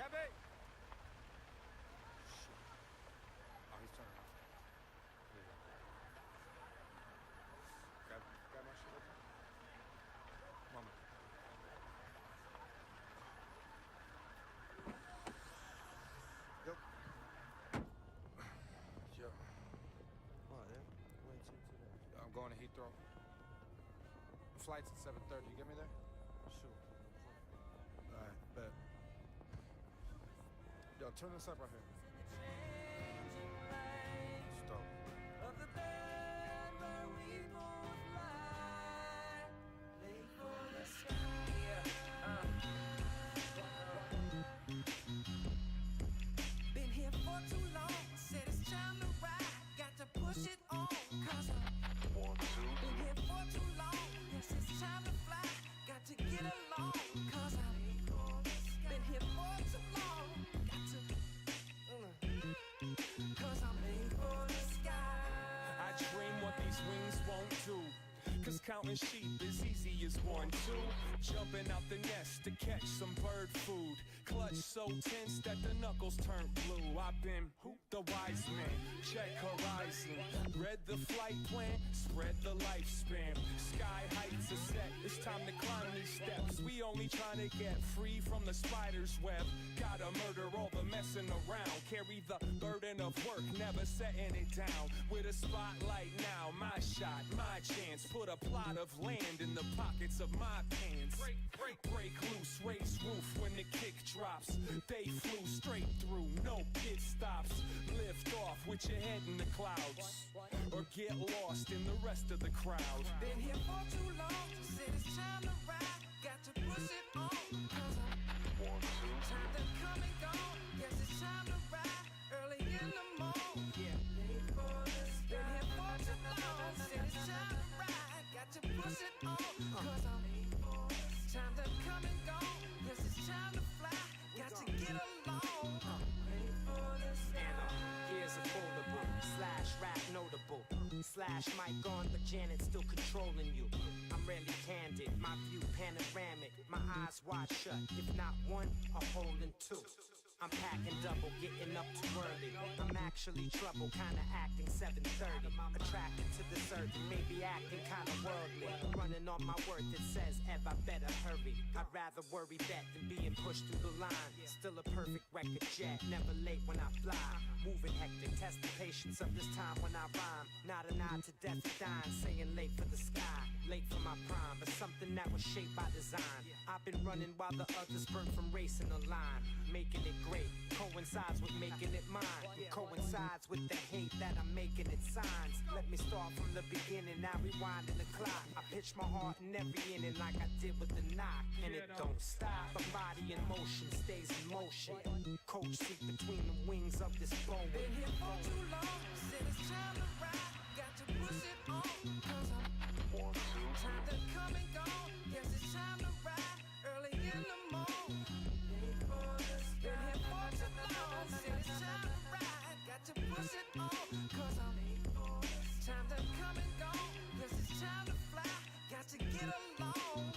Gabby! Shit. Oh, he's turning off. There you go. Grab my shit up there. Mama. Yo. Yo. What, yeah? Wait till today. I'm going to Heathrow. Flight's at 7:30. You get me there? Sure. Alright, bet. Yo, turn this up right here. Stop. Of the bed where we both lie, lay for the sky. Been here for too long, said it's time to ride. Got to push it on, cause I've been here for too long. Yes, it's time to fly. Got to get along, cause I've been here for too long. Got to, cause I'm made for the sky. I dream what these wings won't do. Cause counting sheep is easy as 1, 2. Jumping out the nest to catch some bird food. Clutch so tense that the knuckles turn blue. I've been the wise man, check horizon. Read the flight plan, spread the lifespan. Sky heights are set, it's time to climb these steps. We only trying to get free from the spider's web. Gotta murder all the messing around. Carry the burden of work, never setting it down. With a spotlight now, my shot, my chance. Put a plot of land in the pockets of my pants. Break loose, raise roof when the kick drops. They flew straight through, no pit stops. Lift off with your head in the clouds, or get lost in the rest of the crowd. Been here for too long, said it's time to ride. Got to push it on, cause I'm time to come and go. Yes, it's time to ride early in the morning. Yeah, been here for too long, said it's time to ride. Got to push it on, cause I'm time to come and go. Yes, it's time to fly. Got to get along. Gears are foldable, slash rap notable, slash mic on, but Janet's still controlling you. I'm rarely candid, my view panoramic, my eyes wide shut. If not one, a hole in two. I'm packing double, getting up too early. I'm actually trouble, kinda acting 7:30. Attracted to the certain, maybe acting kinda worldly. Running on my word that says, Ev, I better hurry. I'd rather worry that than being pushed through the line. Still a perfect record jet, never late when I fly. Moving hectic, test the patience of this time when I rhyme. Not a nod to death or dying, saying late for the sky. Late for my prime, but something that was shaped by design. I've been running while the others burn from racing the line. Making it great, coincides with making it mine. Coincides with the hate that I'm making it signs. Let me start from the beginning, now rewinding the clock. I pitch my heart in every inning like I did with the knock. And it don't stop, my body in motion stays in motion. Coach seat between the wings of this boat. Been here for too long, said it's time to ride. Got to push it on, cause I'm time to come and go. Yes, it's time to ride early in the morning. Been here for too long, said it's time to ride. Got to push it on, cause I'm time to come and go. Yes, it's time to fly. Got to get along.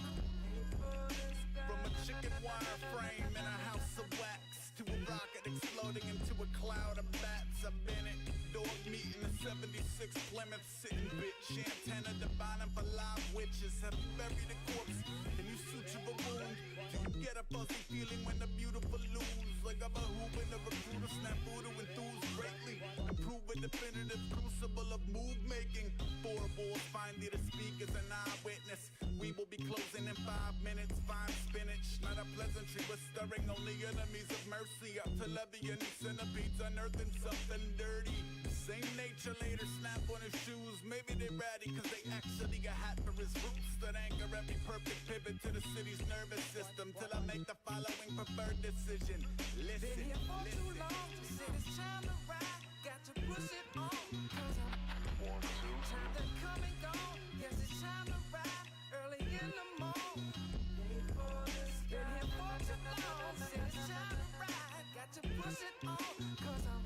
From a chicken wire frame in a house of wax to a rocket exploding into a cloud of bats. I've been it. Dog meat in a 76 Plymouth sitting bitch. Antenna divining for live witches. Have you buried a corpse? Can you suture a wound? Do you get a fuzzy feeling when the beautiful lose? Like I'm a hoop in a recruiter, snap voodoo enthused greatly. Improve a definitive crucible of move making. 4 balls, finally the speaker's an eyewitness. We will be closing in 5 minutes. Fine spinach, not a pleasantry, but stirring only enemies of mercy. Up to levy and centipedes, unearthing something dirty. Same nature later snap on his shoes. Maybe they ratty cause they actually a hat for his roots. That anchor every perfect pivot to the city's nervous system. Till I make the following preferred decision. Listen, been here for too long, said it's time to ride. Got to push it on, cause I'm time to come and go. Yes, it's time to ride early in the morning. Been here for too long, said it's time to ride. Got to push it on, cause I'm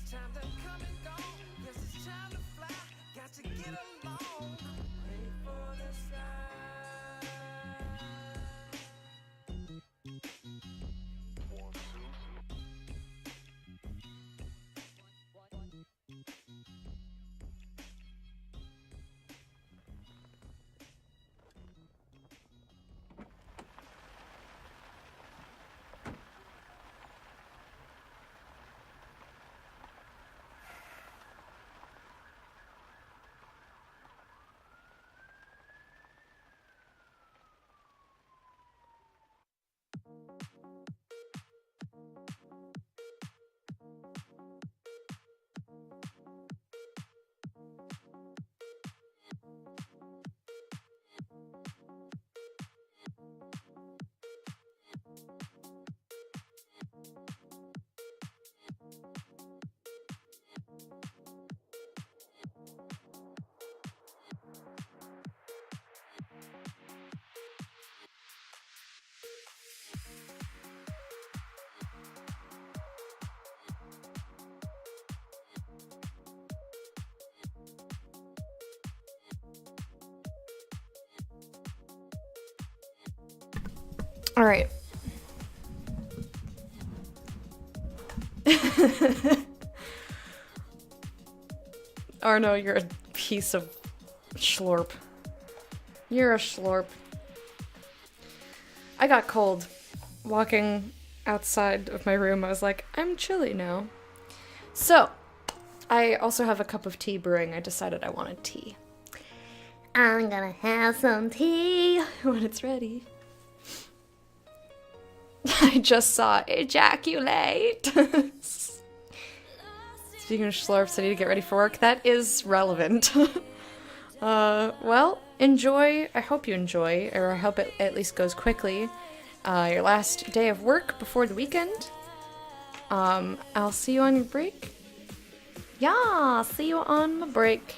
time to come and go. Yes, it's time to fly. Got to get along. Wait for the sky. All right. Arno, you're a piece of schlorp. You're a schlorp. I got cold. Walking outside of my room, I was like, I'm chilly now. So, I also have a cup of tea brewing. I decided I wanted tea. I'm gonna have some tea when it's ready. I just saw ejaculate. Speaking of schlorps, I need to get ready for work. That is relevant. Well, enjoy. I hope you enjoy, or I hope it at least goes quickly. Your last day of work before the weekend. I'll see you on your break. Yeah, see you on my break.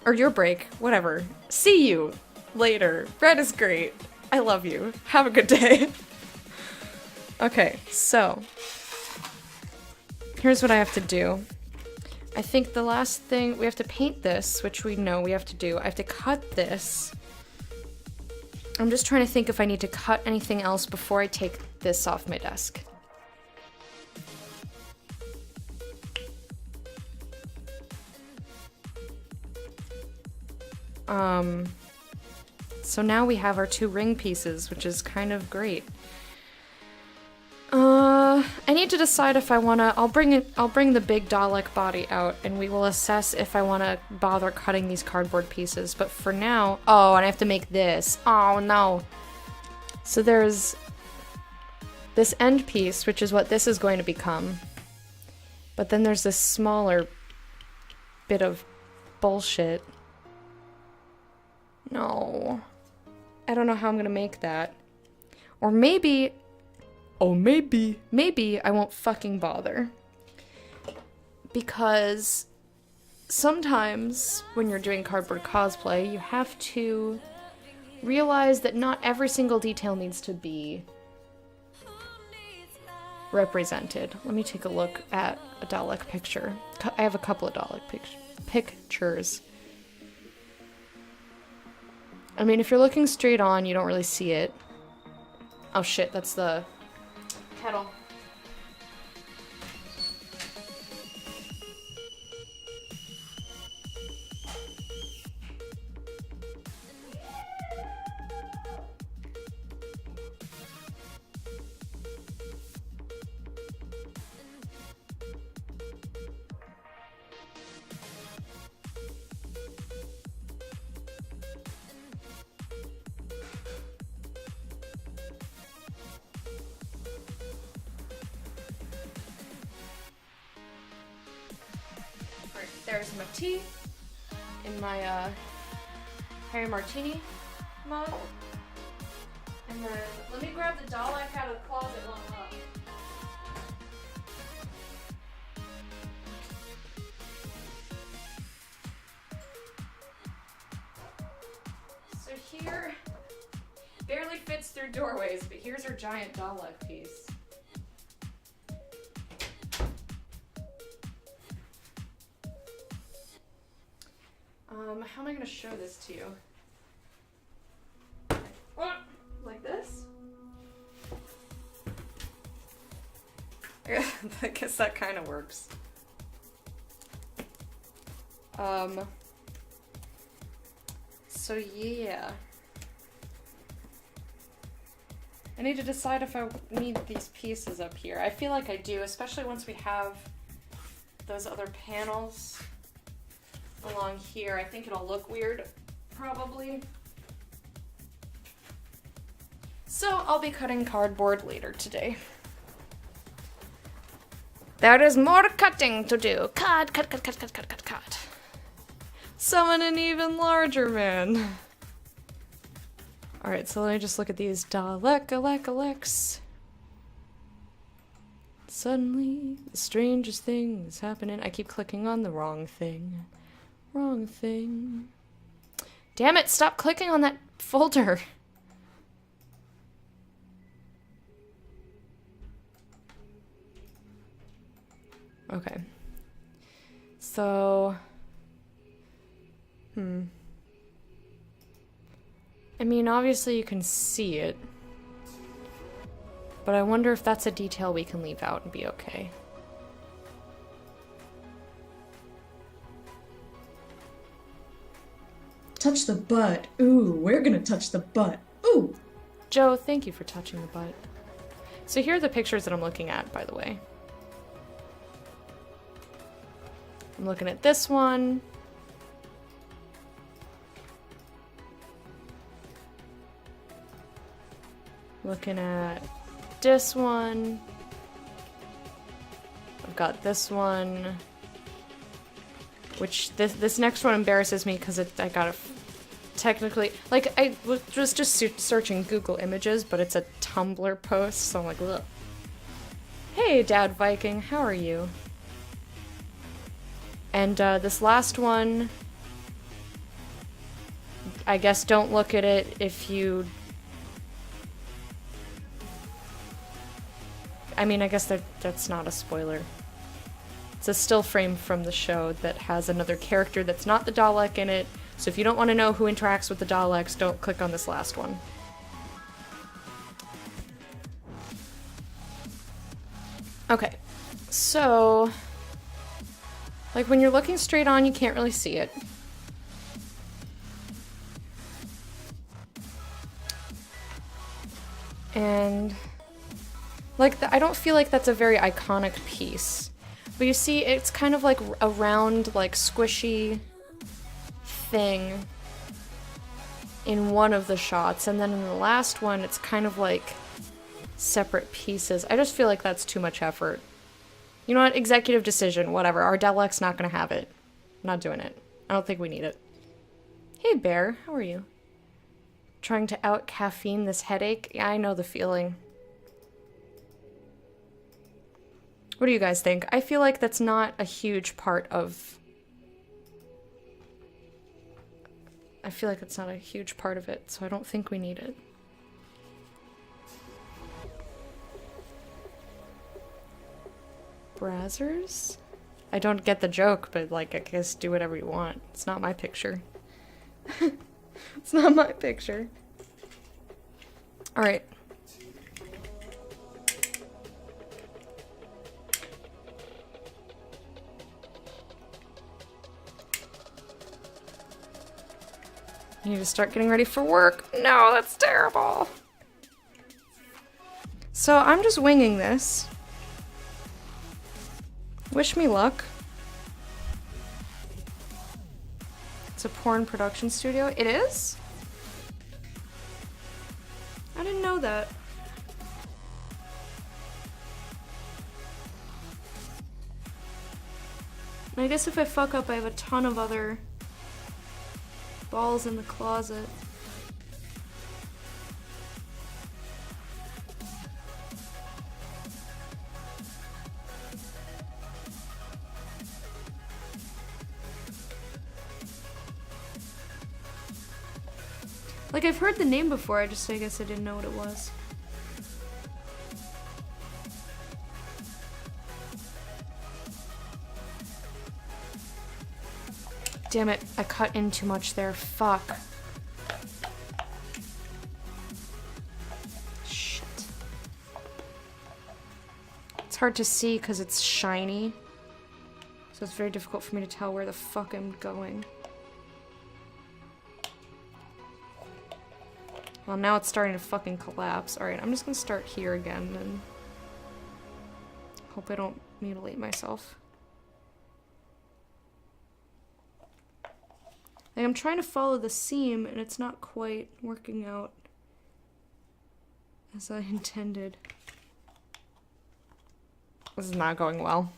Or your break, whatever. See you later. Red is great. I love you. Have a good day. Okay, so here's what I have to do. I think the last thing, we have to paint this, which we know we have to do. I have to cut this. I'm just trying to think if I need to cut anything else before I take this off my desk. So now we have our 2 ring pieces, which is kind of great. I need to decide if I wanna, I'll bring the big Dalek body out and we will assess if I wanna bother cutting these cardboard pieces, but for now, oh, and I have to make this. Oh no. So there's this end piece, which is what this is going to become. But then there's this smaller bit of bullshit. No. I don't know how I'm gonna make that. Or maybe... Oh, maybe I won't fucking bother. Because sometimes when you're doing cardboard cosplay, you have to realize that not every single detail needs to be represented. Let me take a look at a Dalek picture. I have a couple of Dalek pictures. I mean, if you're looking straight on, you don't really see it. Oh shit, that's the kettle. There's my tea in my Harry Martini mug. And then let me grab the Dalek out of the closet while I'm up. So here, barely fits through doorways, but here's our giant Dalek piece. How am I going to show this to you? Like this? I guess that kind of works. So yeah. I need to decide if I need these pieces up here. I feel like I do, especially once we have those other panels along here. I think it'll look weird, probably. So I'll be cutting cardboard later today. There is more cutting to do. Cut. Summon an even larger man. Alright, so let me just look at these Daleks. Suddenly, the strangest thing is happening. I keep clicking on the wrong thing. Wrong thing. Damn it, stop clicking on that folder. Okay. So... I mean, obviously you can see it. But I wonder if that's a detail we can leave out and be okay. Touch the butt. Ooh, we're gonna touch the butt. Ooh! Joe, thank you for touching the butt. So here are the pictures that I'm looking at, by the way. I'm looking at this one. Looking at this one. I've got this one. Which, this next one embarrasses me because I gotta technically, like, I was just searching Google Images, but it's a Tumblr post, so I'm like, ugh. Hey, Dad Viking, how are you? And this last one, I guess don't look at it if you... I mean, I guess that's not a spoiler. It's a still frame from the show that has another character that's not the Dalek in it, so if you don't want to know who interacts with the Daleks, don't click on this last one. Okay, so... like, when you're looking straight on, you can't really see it. And... like, I don't feel like that's a very iconic piece. But you see, it's kind of like a round, like, squishy thing in one of the shots, and then in the last one, it's kind of like separate pieces. I just feel like that's too much effort. You know what? Executive decision, whatever. Our Dalek's not gonna have it. I'm not doing it. I don't think we need it. Hey, Bear. How are you? Trying to out-caffeine this headache? Yeah, I know the feeling. What do you guys think? I feel like that's not a huge part of... I feel like it's not a huge part of it, so I don't think we need it. Brazzers? I don't get the joke, but, like, I guess do whatever you want. It's not my picture. It's not my picture. Alright. You need to start getting ready for work. No, that's terrible. So I'm just winging this. Wish me luck. It's a porn production studio. It is? I didn't know that. And I guess if I fuck up, I have a ton of other balls in the closet. Like, I've heard the name before, I guess I didn't know what it was. Damn it, I cut in too much there. Fuck. Shit. It's hard to see because it's shiny. So it's very difficult for me to tell where the fuck I'm going. Well, now it's starting to fucking collapse. Alright, I'm just gonna start here again and hope I don't mutilate myself. Like, I'm trying to follow the seam, and it's not quite working out as I intended. This is not going well.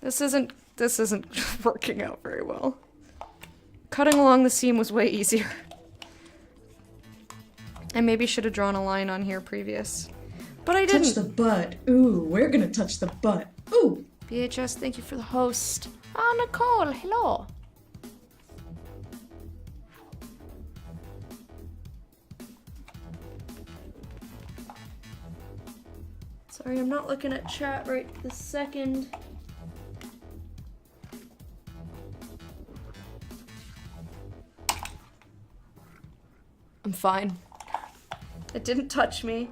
This isn't working out very well. Cutting along the seam was way easier. I maybe should have drawn a line on here previous. But I didn't. Touch the butt. Ooh, we're gonna touch the butt. Ooh! BHS, thank you for the host. Oh, Nicole, hello. Sorry, I'm not looking at chat right this second. I'm fine. It didn't touch me.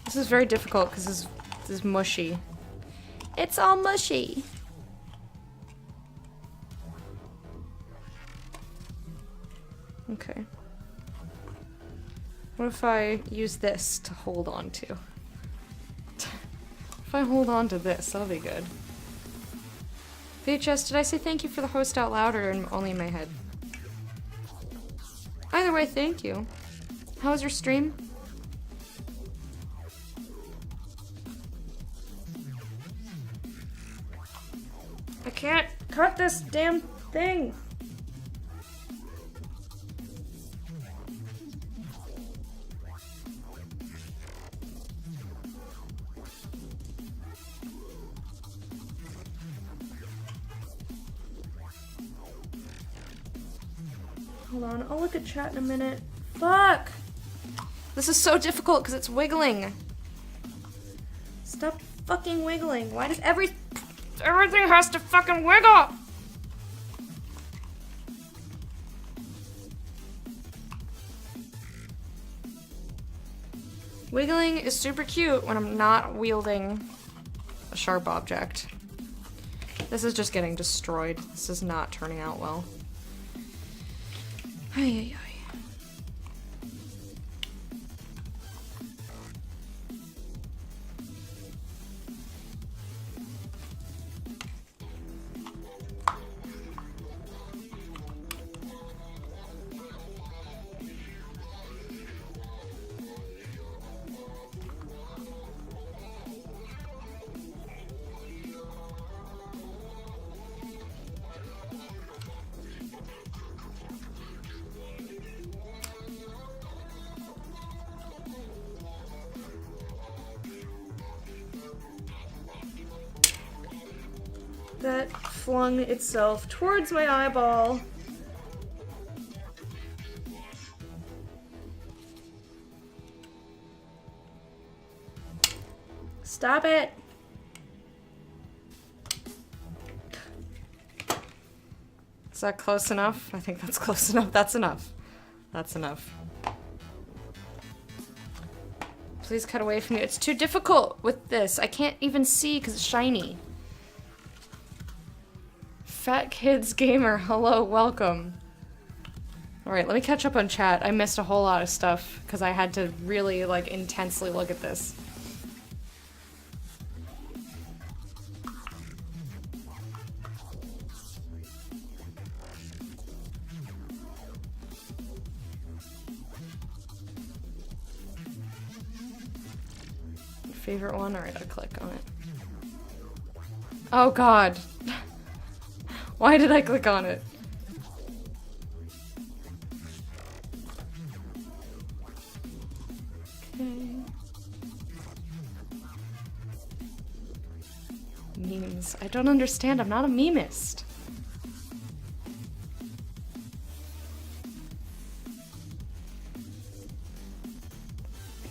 This is very difficult because this is mushy. It's all mushy. Okay. What if I use this to hold on to? If I hold on to this, that'll be good. VHS, did I say thank you for the host out loud or only in my head? Either way, thank you. How was your stream? I can't cut this damn thing. Hold on, I'll look at chat in a minute. Fuck! This is so difficult because it's wiggling. Stop fucking wiggling. Why does everything has to fucking wiggle? Wiggling is super cute when I'm not wielding a sharp object. This is just getting destroyed. This is not turning out well. Ay, ay, ay. That flung itself towards my eyeball. Stop it! Is that close enough? I think that's close enough. That's enough. That's enough. Please cut away from me. It's too difficult with this. I can't even see because it's shiny. Fat Kids Gamer, hello, welcome. Alright, let me catch up on chat. I missed a whole lot of stuff because I had to really, like, intensely look at this. Favorite one? Alright, I'll click on it. Oh god. Why did I click on it? Okay. Memes. I don't understand. I'm not a memist.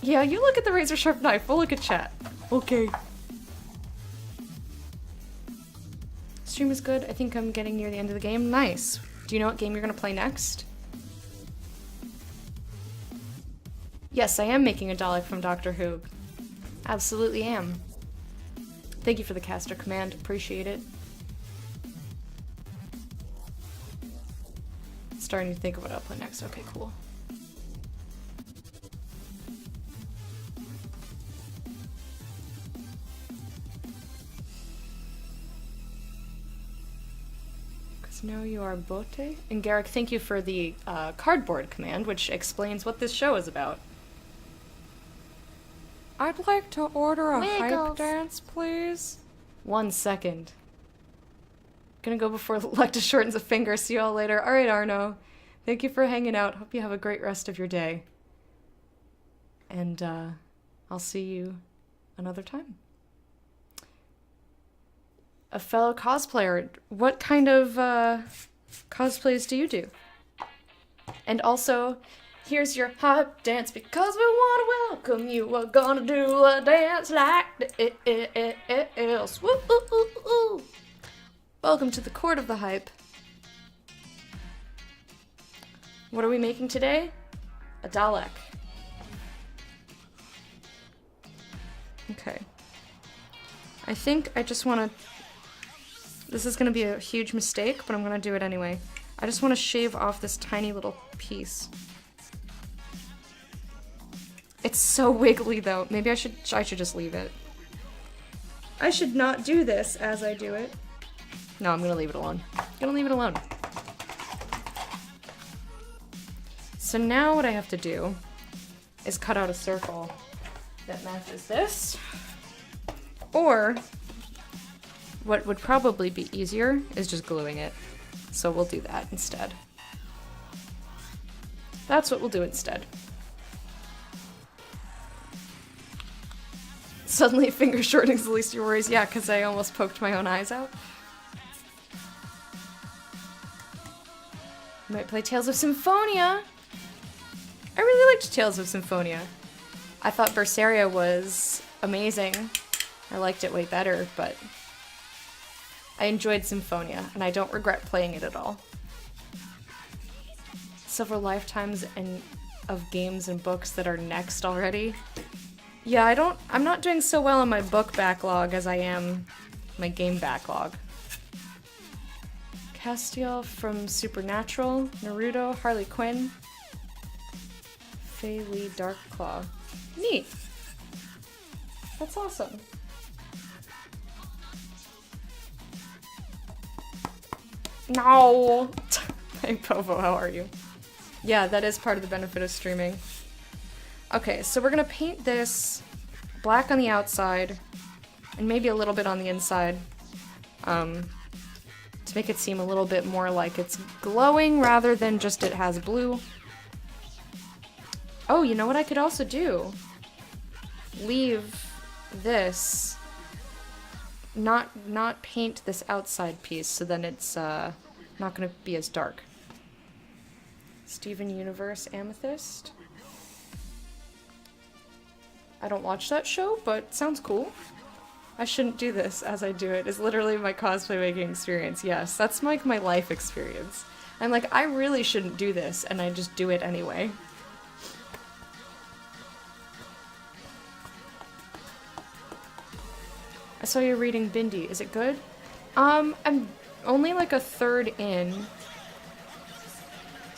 Yeah, you look at the razor sharp knife. We'll look at chat. Okay. Stream is good. I think I'm getting near the end of the game. Nice. Do you know what game you're gonna play next? Yes, I am making a Dalek from Doctor Who. Absolutely am. Thank you for the caster command. Appreciate it. Starting to think of what I'll play next. Okay, cool. No, you are Bote. And Garrick, thank you for the cardboard command, which explains what this show is about. I'd like to order a hype dance, please. 1 second. Gonna go before Lecta shortens a finger. See you all later. Alright, Arno. Thank you for hanging out. Hope you have a great rest of your day. And I'll see you another time. A fellow cosplayer, what kind of cosplays do you do? And also, Here's your hype dance because we want to welcome you. We're gonna do a dance like this. Woo-oo-oo-oo. Welcome to the court of the hype. What are we making today? A Dalek. Okay. I think I just want to... This is going to be a huge mistake, but I'm going to do it anyway. I just want to shave off this tiny little piece. It's so wiggly though. Maybe I should just leave it. I should not do this as I do it. No, I'm gonna leave it alone. I'm gonna leave it alone. So now what I have to do is cut out a circle that matches this. Or what would probably be easier is just gluing it. So we'll do that instead. That's what we'll do instead. Suddenly finger shortening's the least of your worries. Yeah, because I almost poked my own eyes out. Might play Tales of Symphonia. I really liked Tales of Symphonia. I thought Berseria was amazing. I liked it way better, but I enjoyed Symphonia, and I don't regret playing it at all. Several lifetimes of games and books that are next already. Yeah, I'm not doing so well on my book backlog as I am my game backlog. Castiel from Supernatural, Naruto, Harley Quinn, Fei Li Darkclaw. Neat. That's awesome. No! Hey Povo, how are you? Yeah, that is part of the benefit of streaming. Okay, so we're gonna paint this black on the outside and maybe a little bit on the inside to make it seem a little bit more like it's glowing rather than just it has blue. Oh, you know what I could also do? Leave this, not paint this outside piece so then it's not gonna be as dark. Steven Universe Amethyst. I don't watch that show, but sounds cool. I shouldn't do this as I do it. It's literally my cosplay making experience. Yes, that's like my life experience. I'm like, I really shouldn't do this, and I just do it anyway. I saw you reading Bindi. Is it good? I'm only like a third in.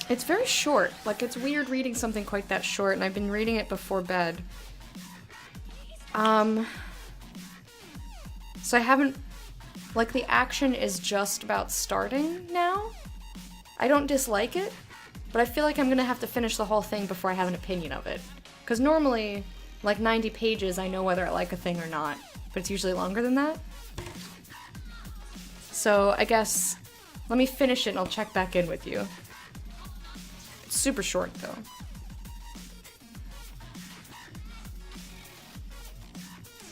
It's very short. Like, it's weird reading something quite that short, and I've been reading it before bed. So I haven't, like, the action is just about starting now. I don't dislike it, but I feel like I'm gonna have to finish the whole thing before I have an opinion of it. Because normally, like 90 pages, I know whether I like a thing or not, but it's usually longer than that. So I guess, let me finish it and I'll check back in with you. It's super short though.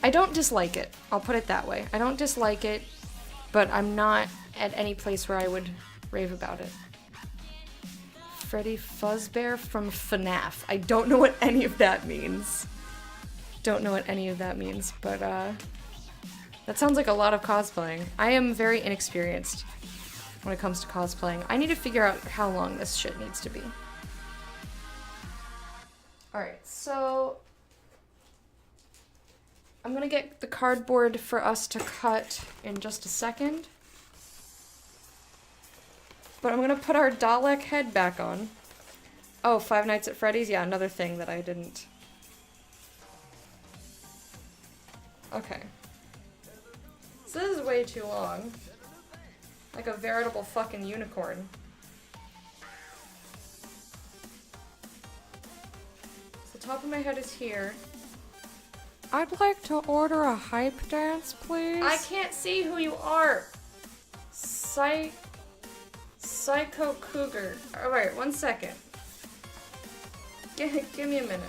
I don't dislike it. I'll put it that way. I don't dislike it, but I'm not at any place where I would rave about it. Freddy Fazbear from FNAF. I don't know what any of that means. Don't know what any of that means, but that sounds like a lot of cosplaying. I am very inexperienced when it comes to cosplaying. I need to figure out how long this shit needs to be. Alright, so I'm gonna get the cardboard for us to cut in just a second. But I'm gonna put our Dalek head back on. Oh, Five Nights at Freddy's? Yeah, another thing that I didn't. Okay. So this is way too long. Like a veritable fucking unicorn. So the top of my head is here. I'd like to order a hype dance, please. I can't see who you are. Psycho Cougar. Alright, 1 second. Give me a minute.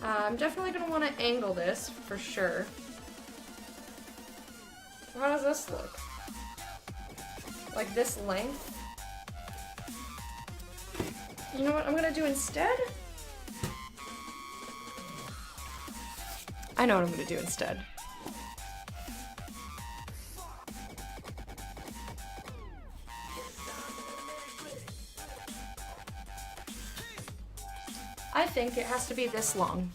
I'm definitely gonna want to angle this, for sure. How does this look? Like this length? You know what I'm gonna do instead? I know what I'm gonna do instead. I think it has to be this long.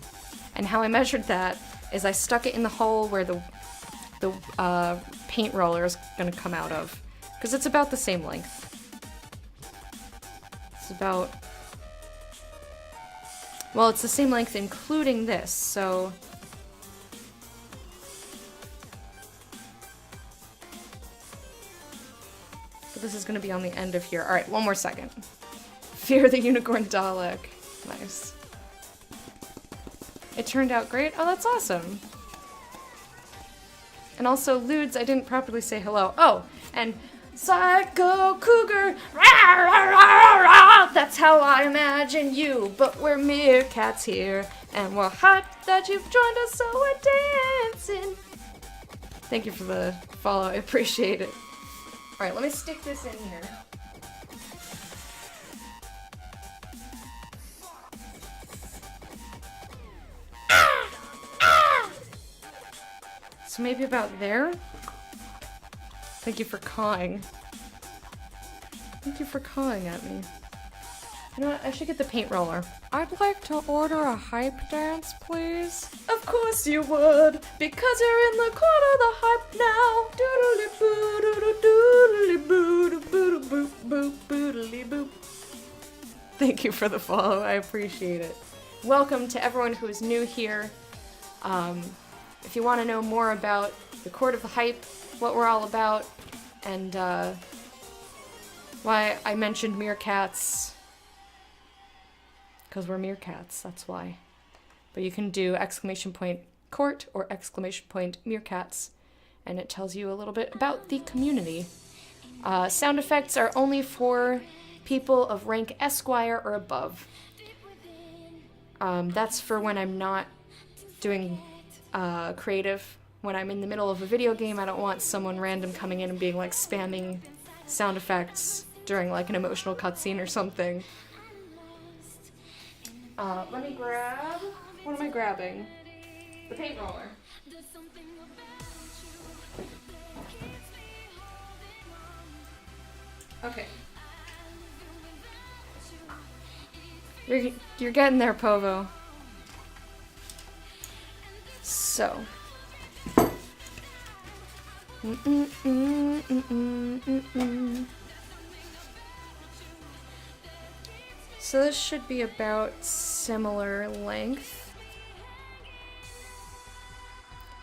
And how I measured that is I stuck it in the hole where the paint roller is gonna come out of. Because it's about the same length. It's about... Well, it's the same length including this, so... But this is gonna be on the end of here. Alright, one more second. Fear the Unicorn Dalek. Nice. It turned out great? Oh, that's awesome. And also, Ludes, I didn't properly say hello. Oh, and Psycho Cougar! Rah, rah, rah, rah, that's how I imagine you. But we're meerkats here, and we're hot that you've joined us, so we're dancing. Thank you for the follow, I appreciate it. Alright, let me stick this in here. So maybe about there? Thank you for cawing. Thank you for cawing at me. You know what? I should get the paint roller. I'd like to order a hype dance, please. Of course you would, because you're in the corner of the hype now. Doodly boo doodly doodly boo boo boo boo boodly boop. Thank you for the follow. I appreciate it. Welcome to everyone who is new here. If you want to know more about the Court of the Hype, what we're all about, and why I mentioned meerkats, because we're meerkats, that's why. But you can do !court or !meerkats, and it tells you a little bit about the community. Sound effects are only for people of rank Esquire or above. That's for when I'm not doing creative. When I'm in the middle of a video game, I don't want someone random coming in and being like spamming sound effects during like an emotional cutscene or something. Let me grab... What am I grabbing? The paint roller. Okay. You're getting there, Povo. So. So this should be about similar length,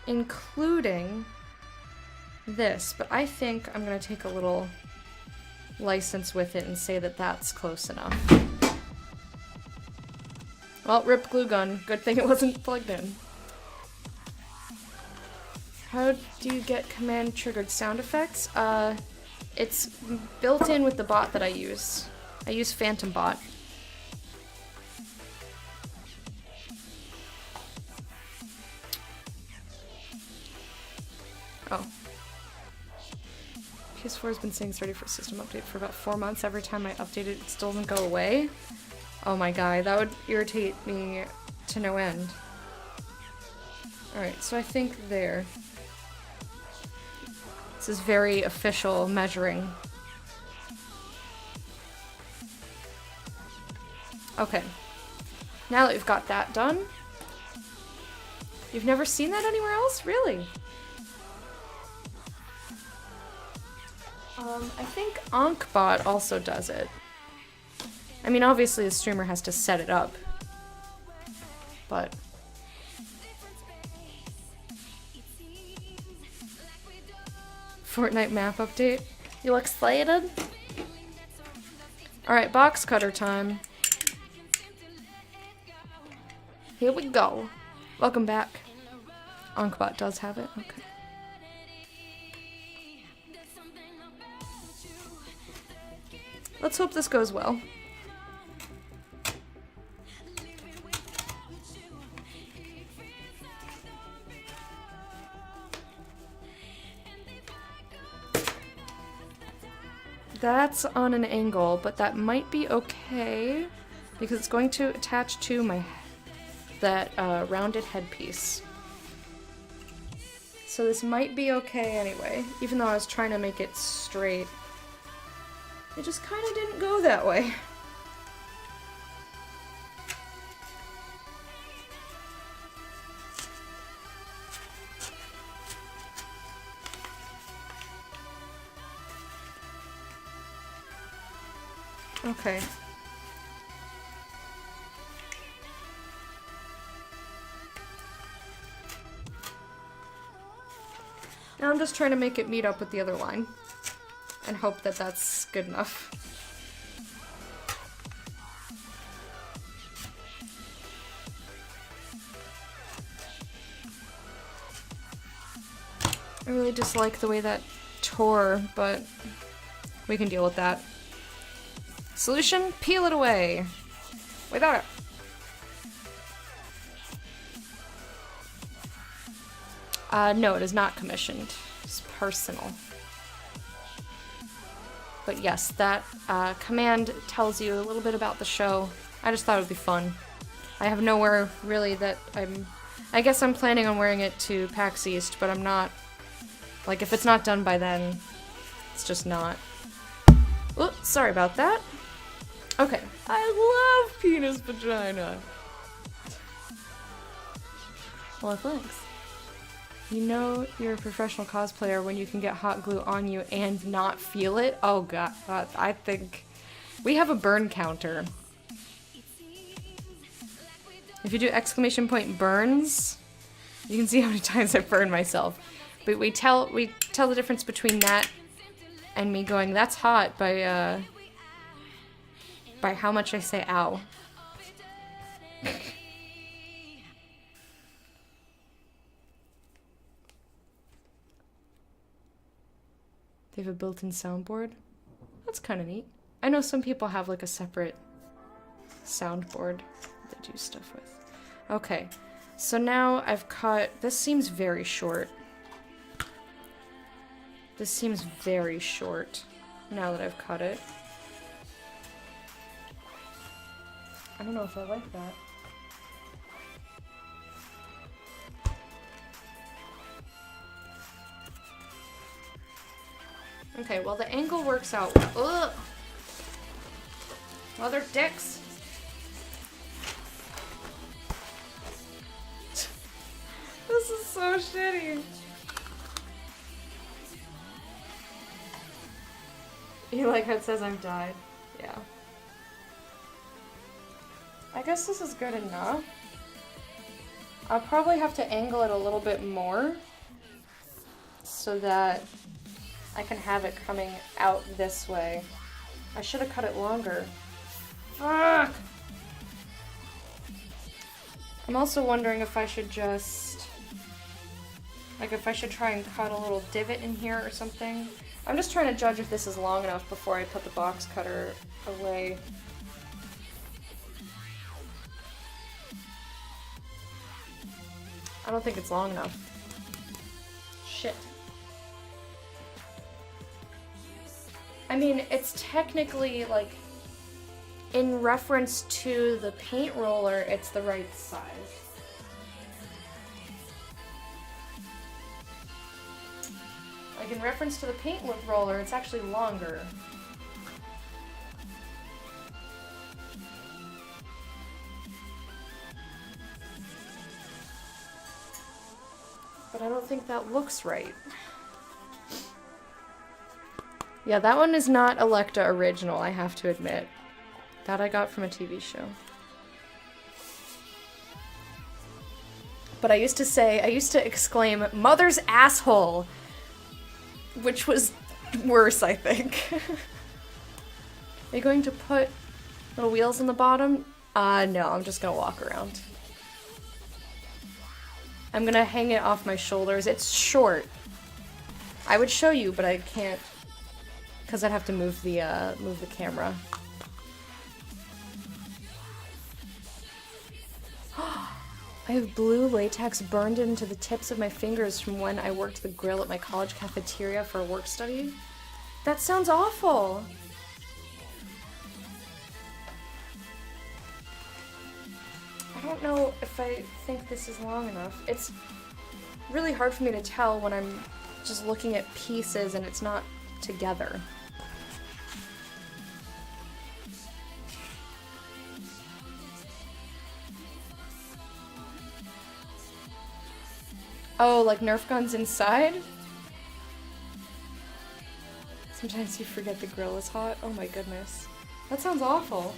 including this, but I think I'm gonna take a little license with it and say that that's close enough. Well, rip glue gun. Good thing it wasn't plugged in. How do you get command triggered sound effects? It's built in with the bot that I use. I use Phantom Bot. Oh. PS4 has been saying it's ready for a system update for about 4 months. Every time I update it, it still doesn't go away. Oh my god, that would irritate me to no end. Alright, so I think there. This is very official measuring. Okay. Now that we've got that done. You've never seen that anywhere else? Really? I think Ankbot also does it. I mean, obviously the streamer has to set it up. But... Fortnite map update. You excited? Alright, box cutter time. Here we go. Welcome back. Ankbot does have it? Okay. Let's hope this goes well. That's on an angle, but that might be okay. because it's going to attach to that rounded headpiece. So this might be okay anyway, even though I was trying to make it straight. It just kind of didn't go that way. Okay. Now I'm just trying to make it meet up with the other line and hope that that's good enough. I really dislike the way that tore, but we can deal with that. Solution? Peel it away. Without it. No, it is not commissioned. It's personal. But yes, that command tells you a little bit about the show. I just thought it would be fun. I have nowhere really that I guess I'm planning on wearing it to PAX East, but I'm not. Like, if it's not done by then, it's just not. Oops, sorry about that. Okay. I love penis vagina. Well, thanks. You know you're a professional cosplayer when you can get hot glue on you and not feel it? Oh god, I think we have a burn counter. If you do exclamation point burns, you can see how many times I've burned myself. But we tell the difference between that and me going, that's hot, by how much I say ow. They have a built-in soundboard. That's kind of neat. I know some people have like a separate soundboard they do stuff with. Okay, so now I've cut, this seems very short. This seems very short now that I've cut it. I don't know if I like that. Okay, well the angle works out. Ugh! Mother dicks! This is so shitty. You like how it says I've died? Yeah. I guess this is good enough. I'll probably have to angle it a little bit more so that I can have it coming out this way. I should have cut it longer. Fuck! I'm also wondering if I should just... like if I should try and cut a little divot in here or something. I'm just trying to judge if this is long enough before I put the box cutter away. I don't think it's long enough. Shit. I mean, it's technically, like, in reference to the paint roller, it's the right size. Like, in reference to the paint roller, it's actually longer. But I don't think that looks right. Yeah, that one is not Electa original, I have to admit. That I got from a TV show. But I used to exclaim, "Mother's asshole!" Which was worse, I think. Are you going to put little wheels on the bottom? No, I'm just gonna walk around. I'm gonna hang it off my shoulders. It's short. I would show you, but I can't. Because I'd have to move the camera. I have blue latex burned into the tips of my fingers from when I worked the grill at my college cafeteria for a work study. That sounds awful! I don't know if I think this is long enough. It's really hard for me to tell when I'm just looking at pieces and it's not together. Oh, like Nerf guns inside? Sometimes you forget the grill is hot. Oh my goodness. That sounds awful.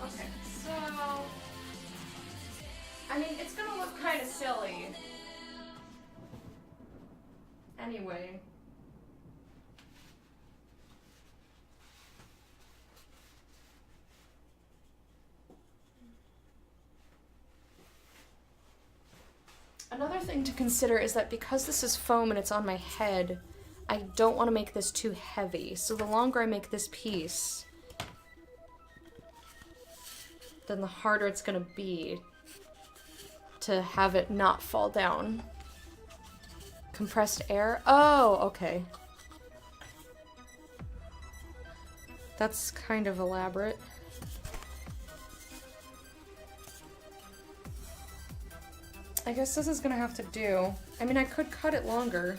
Okay, so... I mean, it's gonna look kind of silly. Anyway. Another thing to consider is that because this is foam and it's on my head, I don't want to make this too heavy. So the longer I make this piece, then the harder it's going to be to have it not fall down. Compressed air? Oh, okay. That's kind of elaborate. I guess this is gonna have to do. I mean, I could cut it longer.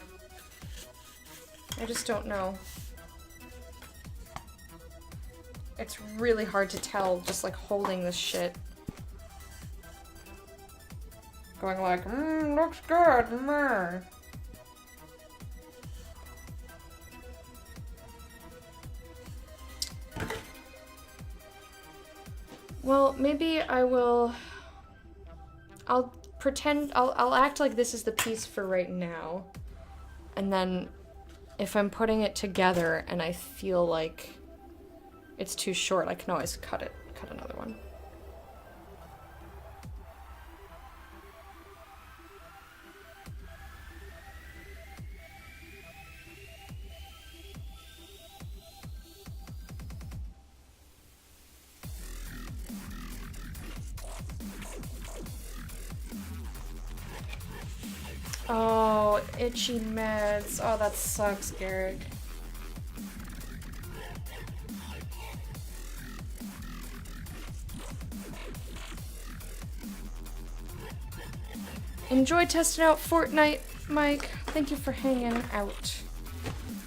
I just don't know. It's really hard to tell just like holding this shit. Going like, looks good, Well, maybe I will... I'll pretend... I'll act like this is the piece for right now. And then if I'm putting it together and I feel like it's too short, I can always cut it. Cut another one. Oh, itchy meds. Oh, that sucks, Garrick. Enjoy testing out Fortnite, Mike. Thank you for hanging out.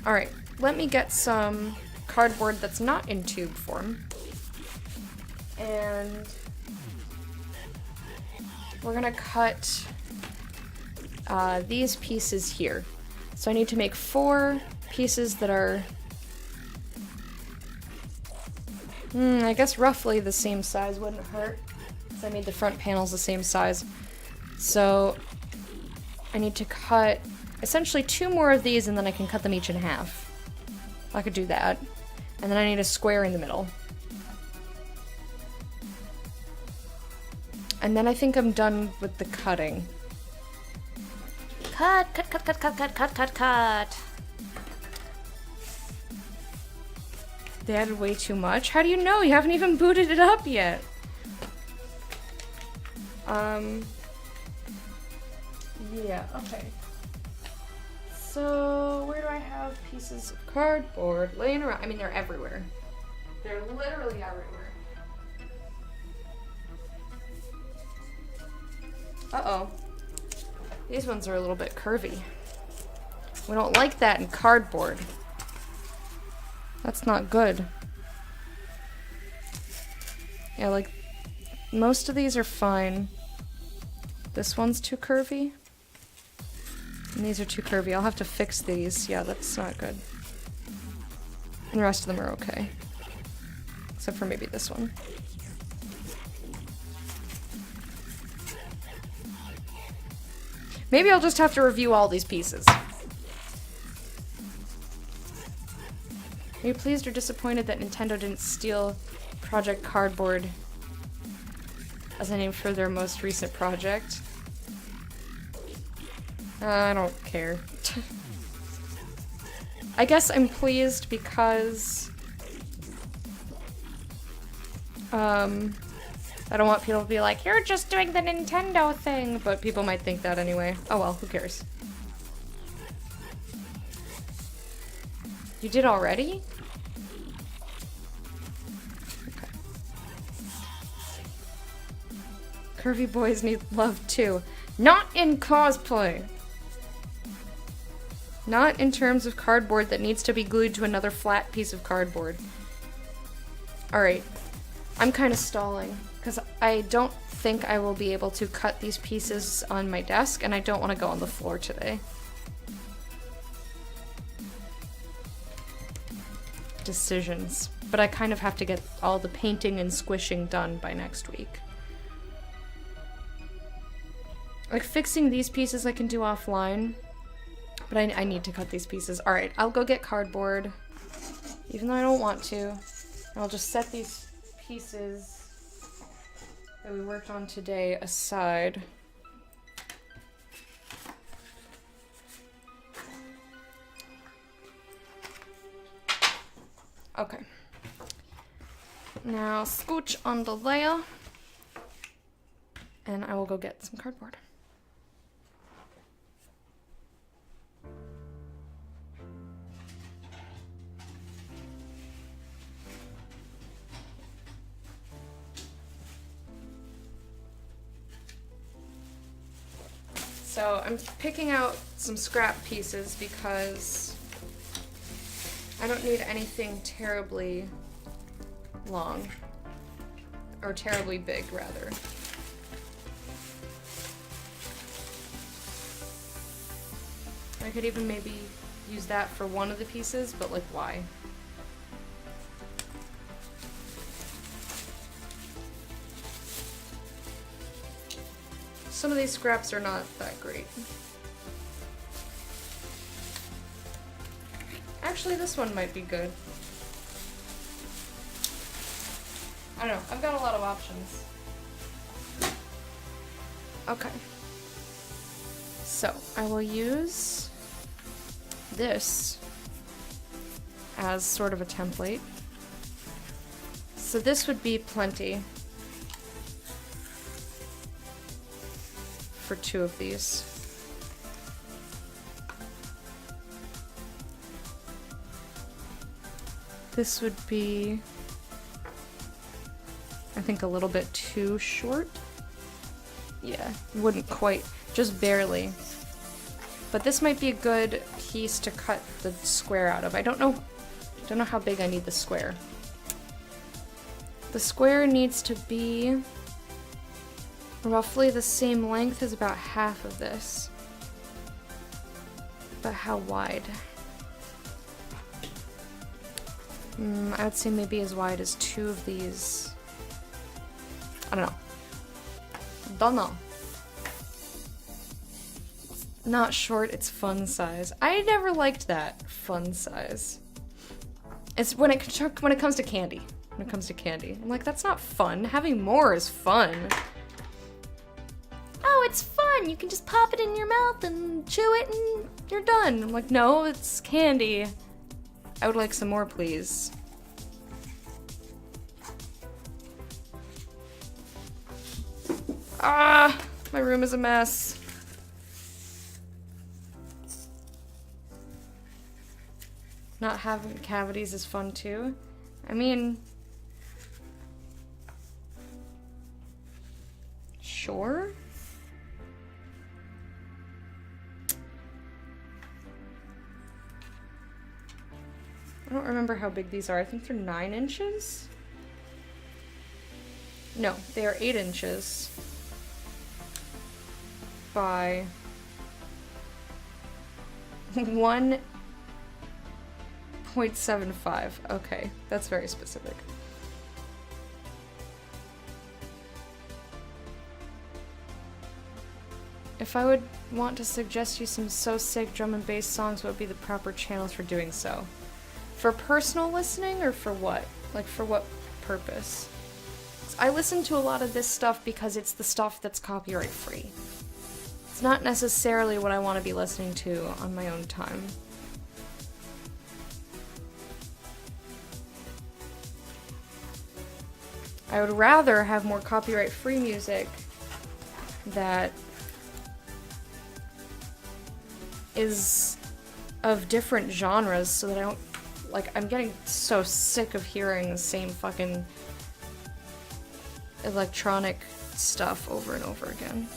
Alright, let me get some cardboard that's not in tube form. And we're gonna cut these pieces here. So I need to make 4 pieces that are, I guess roughly the same size wouldn't hurt, because I made the front panels the same size. So I need to cut essentially 2 more of these and then I can cut them each in half. I could do that. And then I need a square in the middle. And then I think I'm done with the cutting. Cut, cut, cut, cut, cut, cut, cut, cut, cut. They added way too much? How do you know? You haven't even booted it up yet. Yeah, okay. So, where do I have pieces of cardboard laying around? I mean, they're everywhere. They're literally everywhere. Uh-oh. These ones are a little bit curvy. We don't like that in cardboard. That's not good. Yeah, like, most of these are fine. This one's too curvy. And these are too curvy. I'll have to fix these. Yeah, that's not good. And the rest of them are okay. Except for maybe this one. Maybe I'll just have to review all these pieces. Are you pleased or disappointed that Nintendo didn't steal Project Cardboard as a name for their most recent project? I don't care. I guess I'm pleased because I don't want people to be like, you're just doing the Nintendo thing, but people might think that anyway. Oh well, who cares? You did already? Curvy boys need love too. Not in cosplay! Not in terms of cardboard that needs to be glued to another flat piece of cardboard. Alright. I'm kind of stalling, because I don't think I will be able to cut these pieces on my desk, and I don't want to go on the floor today. Decisions. But I kind of have to get all the painting and squishing done by next week. Like, fixing these pieces I can do offline, but I need to cut these pieces. Alright, I'll go get cardboard, even though I don't want to. I'll just set these pieces that we worked on today aside. Okay. Now scooch onto there, and I will go get some cardboard. So I'm picking out some scrap pieces because I don't need anything terribly long, or terribly big rather. I could even maybe use that for one of the pieces, but like why? Some of these scraps are not that great. Actually, this one might be good. I don't know, I've got a lot of options. Okay. So, I will use this as sort of a template. So this would be plenty for 2 of these. This would be, I think, a little bit too short. Yeah, wouldn't quite, just barely. But this might be a good piece to cut the square out of. I don't know how big I need the square. The square needs to be roughly the same length as about half of this. But how wide? I would say maybe as wide as 2 of these. I don't know. Don't know. Not short, it's fun size. I never liked that fun size. It's when it comes to candy. When it comes to candy, I'm like, that's not fun. Having more is fun. Oh, it's fun. You can just pop it in your mouth and chew it, and you're done. I'm like, no, it's candy. I would like some more, please. Ah, my room is a mess. Not having cavities is fun too. I mean, sure. I don't remember how big these are. I think they're 9 inches? No, they are 8 inches by 1.75. Okay, that's very specific. If I would want to suggest you some so sick drum and bass songs, what would be the proper channels for doing so? For personal listening, or for what? Like, for what purpose? I listen to a lot of this stuff because it's the stuff that's copyright free. It's not necessarily what I want to be listening to on my own time. I would rather have more copyright free music that is of different genres so that I don't, like, I'm getting so sick of hearing the same fucking electronic stuff over and over again.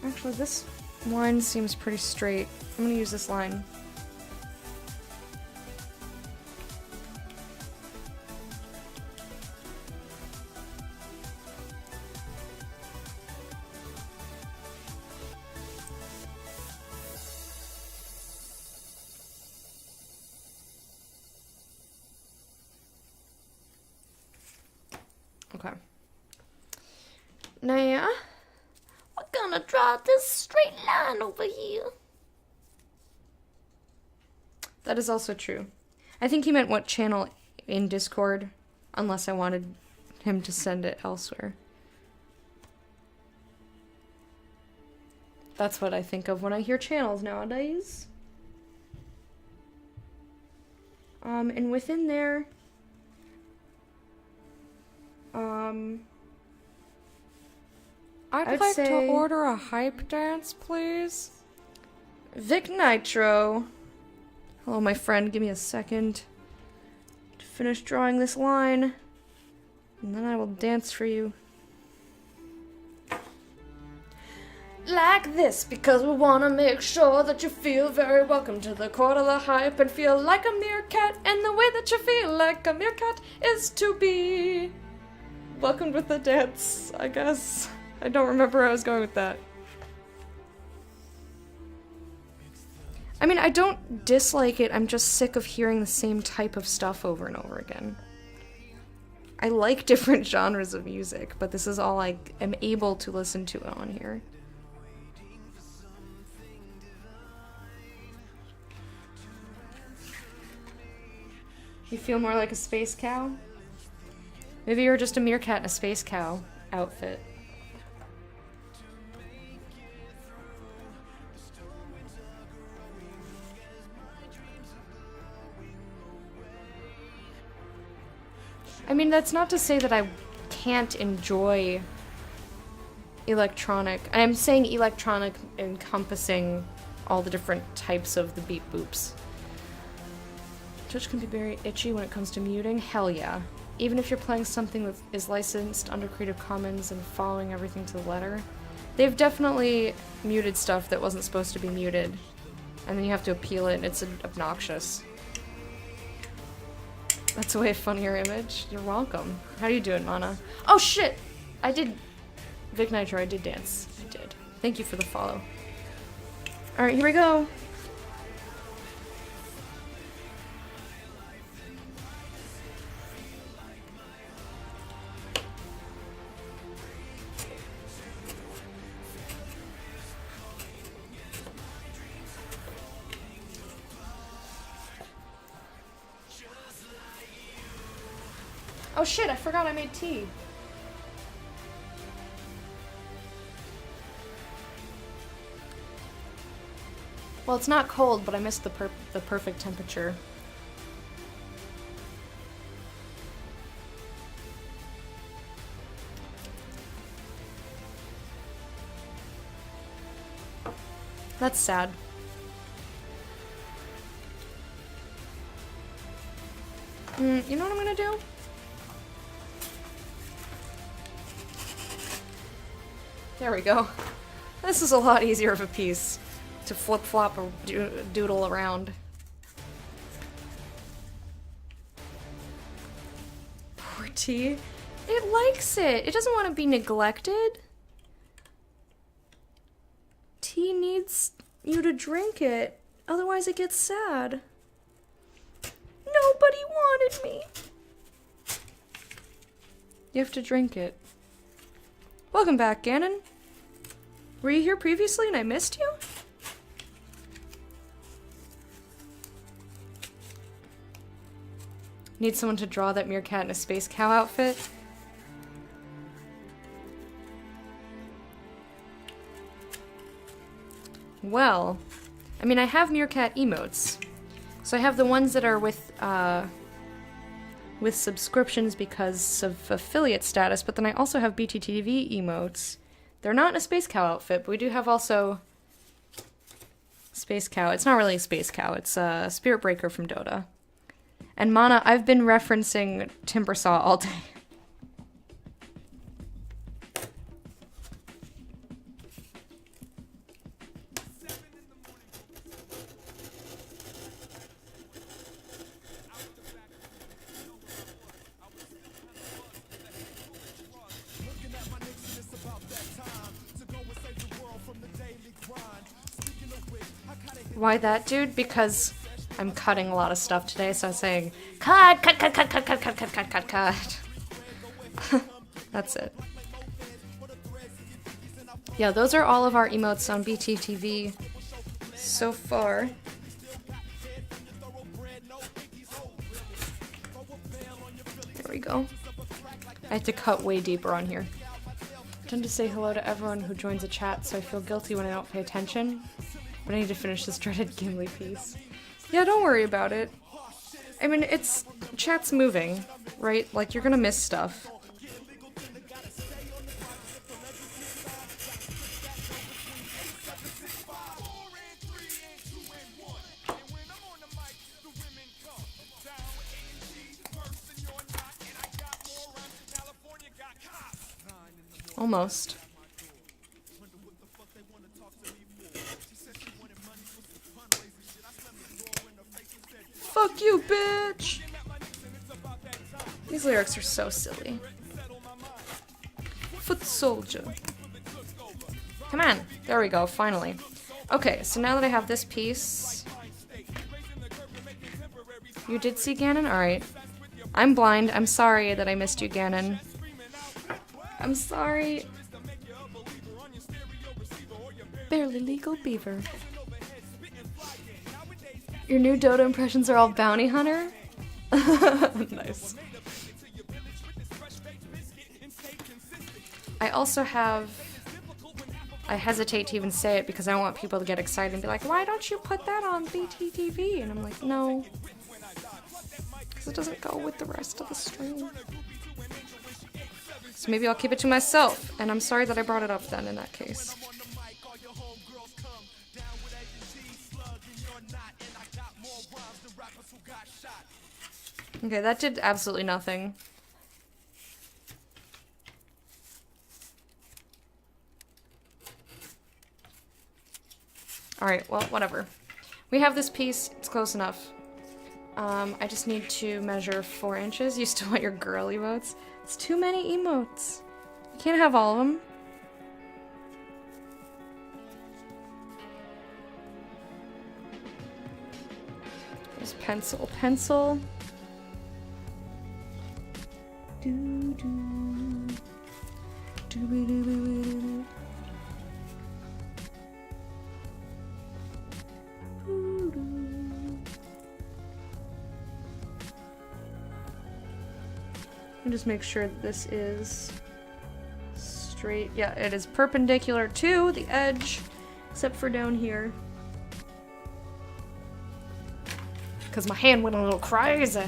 Actually, this line seems pretty straight. I'm gonna use this line. Okay. Now, we're gonna draw this straight line over here. That is also true. I think he meant what channel in Discord, unless I wanted him to send it elsewhere. That's what I think of when I hear channels nowadays. And within there, I'd like to order a hype dance, please. Vic Nitro. Hello, my friend. Give me a second to finish drawing this line, and then I will dance for you. Like this, because we want to make sure that you feel very welcome to the court of the hype and feel like a meerkat, and the way that you feel like a meerkat is to be welcomed with a dance, I guess. I don't remember where I was going with that. I mean, I don't dislike it, I'm just sick of hearing the same type of stuff over and over again. I like different genres of music, but this is all I am able to listen to on here. You feel more like a space cow? Maybe you're just a meerkat in a space cow outfit. I mean, that's not to say that I can't enjoy electronic. I'm saying electronic encompassing all the different types of the beep boops. Twitch can be very itchy when it comes to muting. Hell yeah. Even if you're playing something that is licensed under Creative Commons and following everything to the letter. They've definitely muted stuff that wasn't supposed to be muted. And then you have to appeal it, and it's obnoxious. That's a way funnier image. You're welcome. How you doing, Mana? Oh shit! I did... Vic Nitro, I did dance. I did. Thank you for the follow. Alright, here we go. Oh shit, I forgot I made tea. Well, it's not cold, but I missed the perfect temperature. That's sad. You know what I'm gonna do? There we go. This is a lot easier of a piece to flip-flop or doodle around. Poor T. It likes it. It doesn't want to be neglected. T needs you to drink it. Otherwise it gets sad. Nobody wanted me. You have to drink it. Welcome back, Ganon. Were you here previously and I missed you? Need someone to draw that meerkat in a space cow outfit? Well, I mean, I have meerkat emotes. So I have the ones that are with subscriptions because of affiliate status, but then I also have BTTV emotes. They're not in a space cow outfit, but we do have also Space Cow. It's not really a Space Cow. It's a Spirit Breaker from Dota. And Mana, I've been referencing Timbersaw all day. Why that, dude? Because I'm cutting a lot of stuff today, so I'm saying, cut, cut, cut, cut, cut, cut, cut, cut, cut, cut, cut. That's it. Yeah, those are all of our emotes on BTTV so far. There we go. I have to cut way deeper on here. I tend to say hello to everyone who joins the chat, so I feel guilty when I don't pay attention. But I need to finish this dreaded Gimli piece. Yeah, don't worry about it. I mean, chat's moving, right? Like, you're gonna miss stuff. Almost. Fuck you, bitch! These lyrics are so silly. Foot soldier. Come on. There we go, finally. Okay, so now that I have this piece... You did see Ganon? Alright. I'm blind. I'm sorry that I missed you, Ganon. I'm sorry. Barely legal beaver. Your new Dota impressions are all bounty hunter? Nice. I also have... I hesitate to even say it because I don't want people to get excited and be like, why don't you put that on BTTV? And I'm like, no. Because it doesn't go with the rest of the stream. So maybe I'll keep it to myself. And I'm sorry that I brought it up then in that case. Okay, that did absolutely nothing. Alright, well, whatever. We have this piece, it's close enough. I just need to measure 4 inches. You still want your girl emotes? It's too many emotes. You can't have all of them. There's pencil, pencil. And just make sure that this is straight. Yeah, it is perpendicular to the edge, except for down here. Because my hand went a little crazy.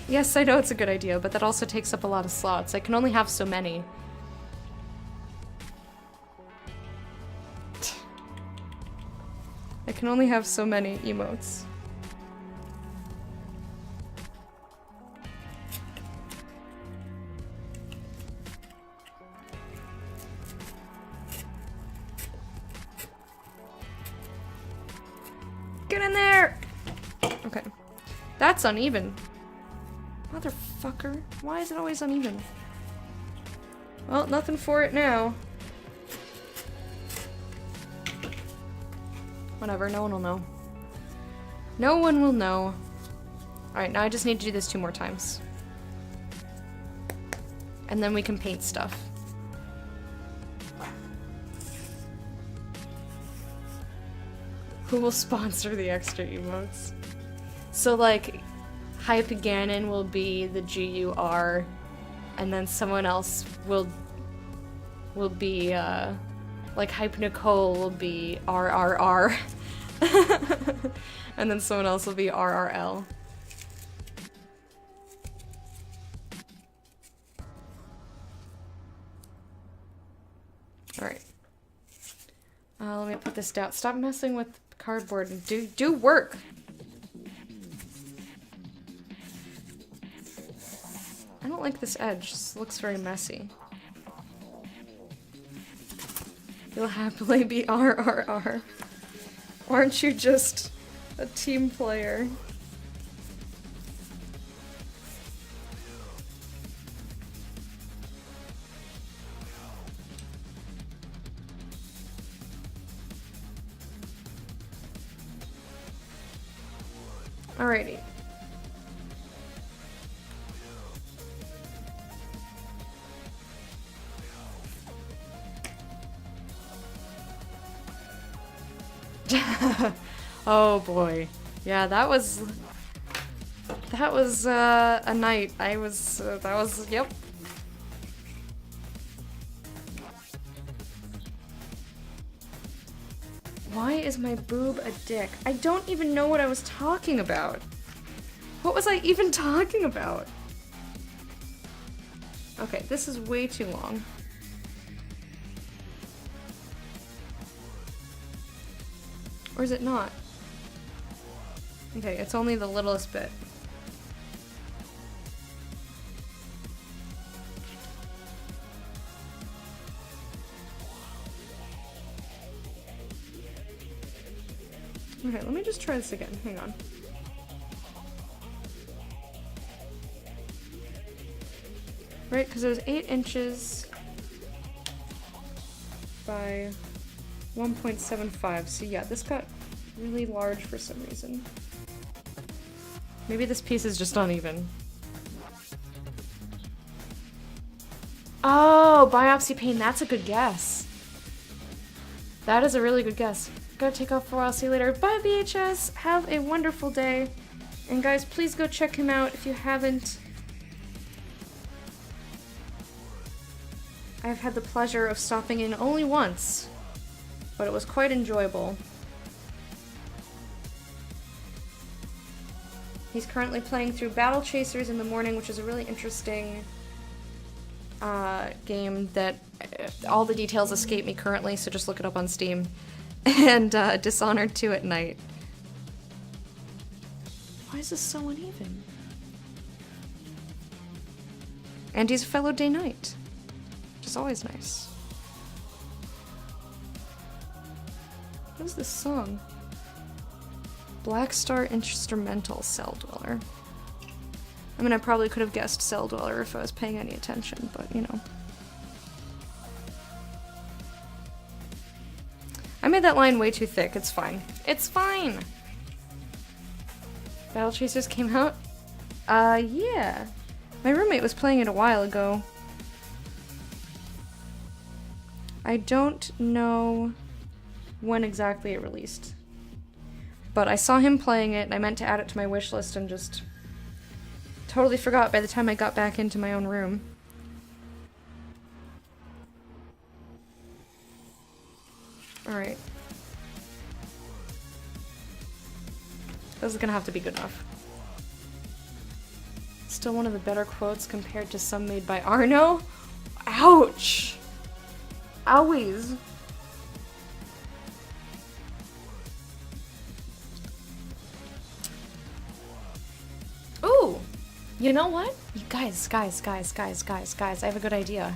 Yes, I know it's a good idea, but that also takes up a lot of slots. I can only have so many. I can only have so many emotes. Get in there! Okay. That's uneven. Motherfucker. Why is it always uneven? Well, nothing for it now. Whatever, no one will know. No one will know. Alright, now I just need to do this 2 more times. And then we can paint stuff. Who will sponsor the extra emotes? So, like, Hype Ganon will be the GUR, and then someone else will be, like, Hype Nicole will be RRR. And then someone else will be RRL. Alright. Let me put this down. Stop messing with cardboard and do work. I don't like this edge. This looks very messy. You'll happily be RRR. Aren't you just a team player? Alrighty. Oh boy. Yeah, that was a night. That was, yep. Why is my boob a dick? I don't even know what I was talking about. What was I even talking about? Okay, this is way too long. Or is it not? Okay, it's only the littlest bit. Okay, let me just try this again. Hang on. Right, because it was 8 inches by 1.75. So yeah, this got really large for some reason. Maybe this piece is just uneven. Oh, biopsy pain. That's a good guess. That is a really good guess. Gotta take off for a while. See you later. Bye, BHS. Have a wonderful day. And guys, please go check him out if you haven't. I've had the pleasure of stopping in only once, but it was quite enjoyable. He's currently playing through Battle Chasers in the morning, which is a really interesting game that all the details escape me currently, so just look it up on Steam. And Dishonored 2 at night. Why is this so uneven? And he's a fellow day night, which is always nice. What is this song? Black Star Instrumental Cell Dweller. I mean, I probably could have guessed Cell Dweller if I was paying any attention, but you know. I made that line way too thick. It's fine. It's fine! Battle Chasers came out? Yeah. My roommate was playing it a while ago. I don't know when exactly it released. But I saw him playing it, and I meant to add it to my wish list and just totally forgot by the time I got back into my own room. Alright. This is gonna have to be good enough. Still one of the better quotes compared to some made by Arno? Ouch! Owies. Ooh! You know what? You guys, I have a good idea.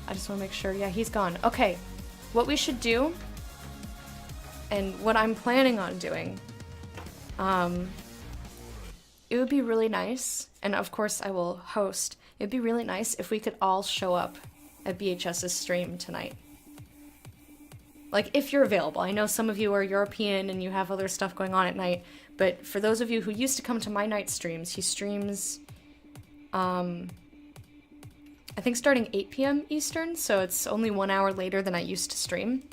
I just want to make sure. Yeah, he's gone. Okay. What we should do, and what I'm planning on doing, it would be really nice, and of course I will host, it'd be really nice if we could all show up at BHS's stream tonight. Like, if you're available. I know some of you are European and you have other stuff going on at night, but for those of you who used to come to my night streams, he streams, I think starting 8 p.m. Eastern, so it's only 1 hour later than I used to stream.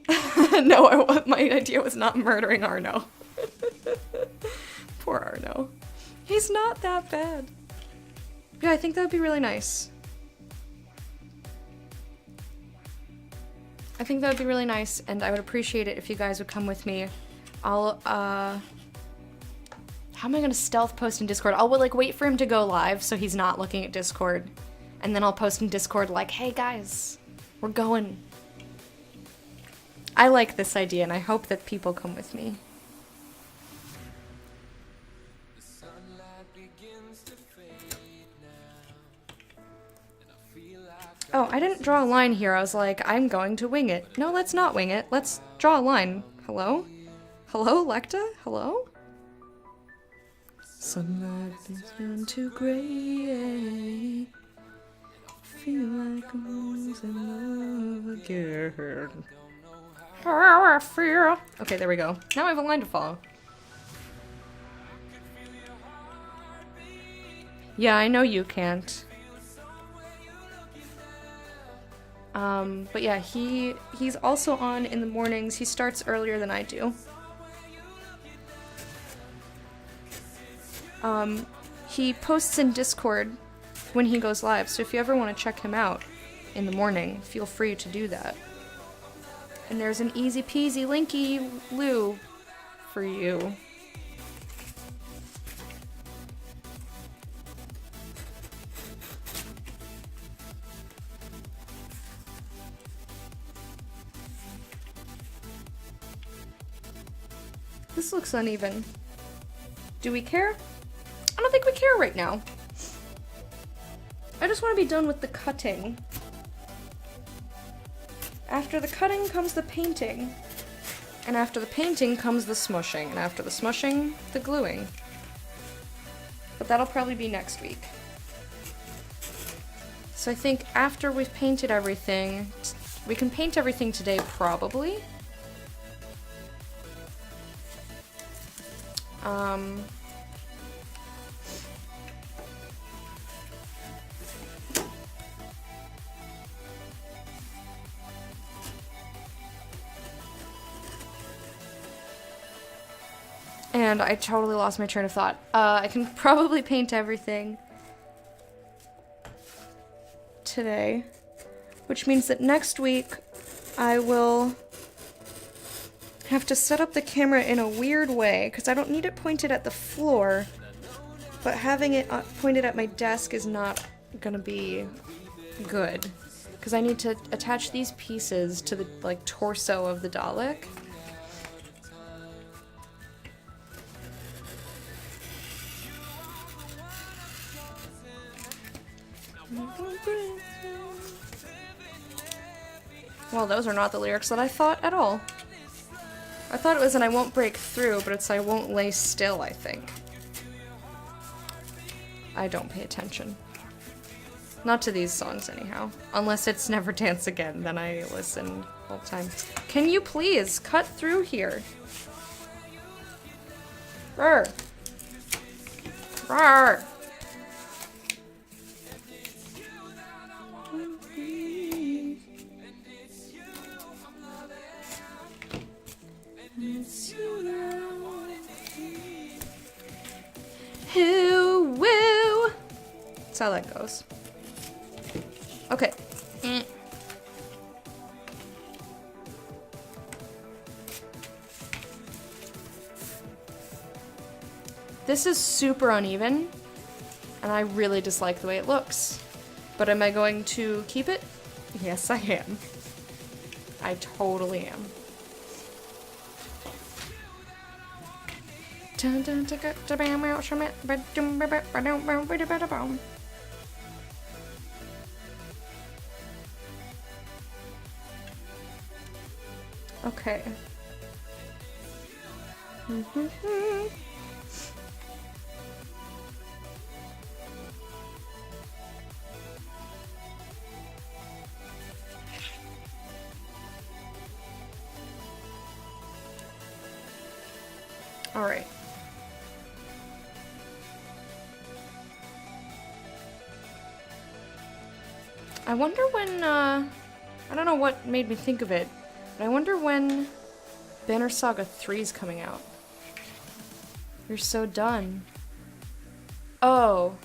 No, my idea was not murdering Arno. Poor Arno. He's not that bad. Yeah, I think that would be really nice. I think that would be really nice, and I would appreciate it if you guys would come with me. I'll, How am I gonna stealth post in Discord? I'll like wait for him to go live so he's not looking at Discord. And then I'll post in Discord like, hey guys, we're going. I like this idea and I hope that people come with me. Oh, I didn't draw a line here. I was like, I'm going to wing it. No, let's not wing it. Let's draw a line. Hello? Hello, Lecta? Hello? Sunlight is turned to gray. Feel like I'm losing love again. How I feel. Okay, there we go. Now I have a line to follow. Yeah, I know you can't. But yeah, he's also on in the mornings. He starts earlier than I do. He posts in Discord when he goes live, so if you ever want to check him out in the morning, feel free to do that. And there's an easy peasy linky loo for you. This looks uneven. Do we care? I don't think we care right now. I just want to be done with the cutting. After the cutting comes the painting. And after the painting comes the smushing. And after the smushing, the gluing. But that'll probably be next week. So I think after we've painted everything, we can paint everything today probably. And I totally lost my train of thought. I can probably paint everything today, which means that next week I will have to set up the camera in a weird way, because I don't need it pointed at the floor, but having it pointed at my desk is not gonna be good, because I need to attach these pieces to the like torso of the Dalek. Well, those are not the lyrics that I thought at all. I thought it was an I won't break through, but it's I won't lay still, I think. I don't pay attention. Not to these songs, anyhow. Unless it's Never Dance Again, then I listen all the time. Can you please cut through here? Rawr. Rawr. Hoo woo. That's how that goes. Okay. This is super uneven, and I really dislike the way it looks. But am I going to keep it? Yes, I am. I totally am. Okay. All right. I wonder when, I don't know what made me think of it, but I wonder when Banner Saga 3 is coming out. You're so done. Oh.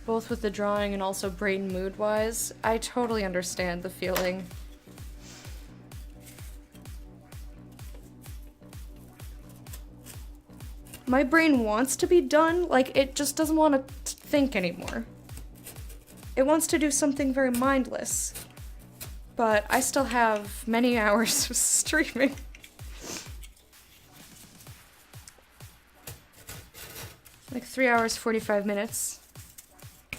Both with the drawing and also brain mood-wise. I totally understand the feeling. My brain wants to be done, like it just doesn't want to think anymore. It wants to do something very mindless. But I still have many hours of streaming. Like 3 hours, 45 minutes.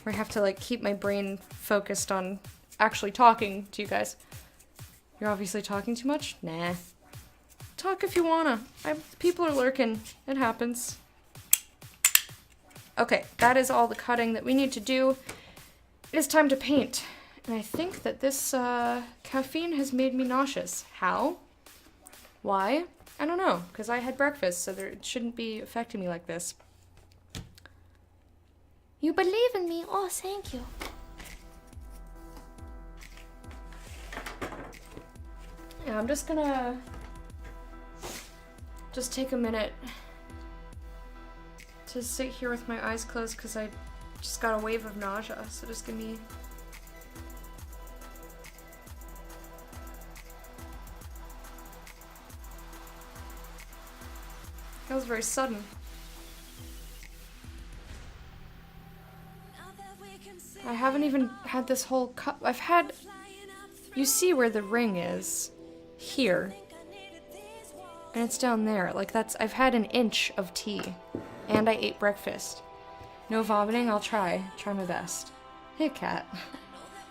Where I have to like keep my brain focused on actually talking to you guys. You're obviously talking too much? Nah. Talk if you wanna. People are lurking. It happens. Okay, that is all the cutting that we need to do. It is time to paint. And I think that this caffeine has made me nauseous. How? Why? I don't know, because I had breakfast, so it shouldn't be affecting me like this. You believe in me? Oh, thank you. Yeah, I'm just gonna take a minute to sit here with my eyes closed because I just got a wave of nausea, so just give me... That was very sudden. I haven't even had this whole cup. I've had... You see where the ring is. Here. And it's down there. Like that's... I've had an inch of tea. And I ate breakfast. No vomiting, I'll try. Try my best. Hey, cat.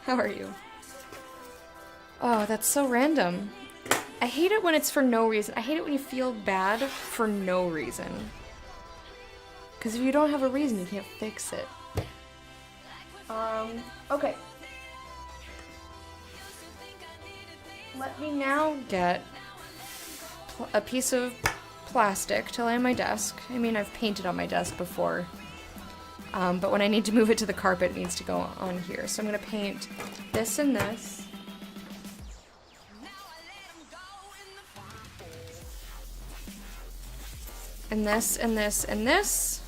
How are you? Oh, that's so random. I hate it when it's for no reason. I hate it when you feel bad for no reason. Because if you don't have a reason, you can't fix it. Okay. Let me now get a piece of plastic to lay on my desk. I mean, I've painted on my desk before. But when I need to move it to the carpet, it needs to go on here. So I'm gonna paint this and this. And this, and this, and this.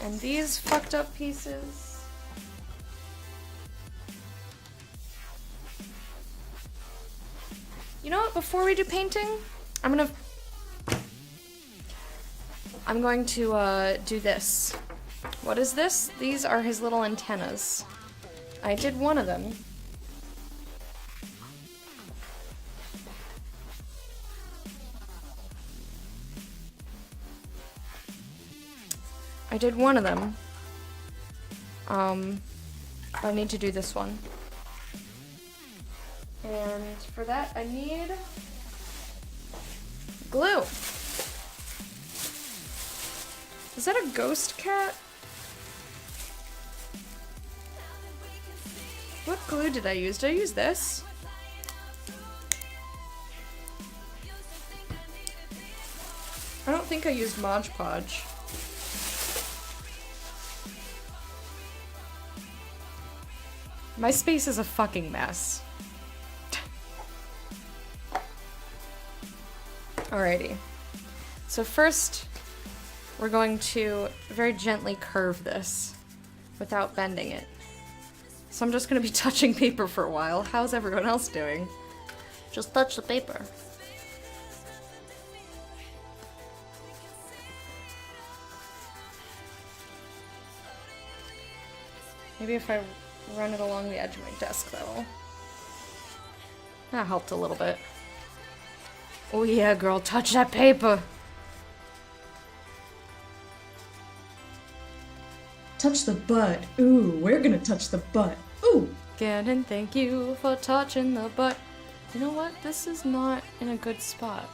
And these fucked up pieces. You know what, before we do painting, I'm going to do this. What is this? These are his little antennas. I did one of them. I did one of them. I need to do this one. And for that, I need glue. Is that a ghost cat? What glue did I use? Did I use this? I don't think I used Mod Podge. My space is a fucking mess. Alrighty. So first, we're going to very gently curve this without bending it. So I'm just gonna be touching paper for a while. How's everyone else doing? Just touch the paper. Maybe if I run it along the edge of my desk, that helped a little bit. Oh yeah, girl, touch that paper! Touch the butt. Ooh, we're gonna touch the butt. Ooh! Again, thank you for touching the butt. You know what? This is not in a good spot.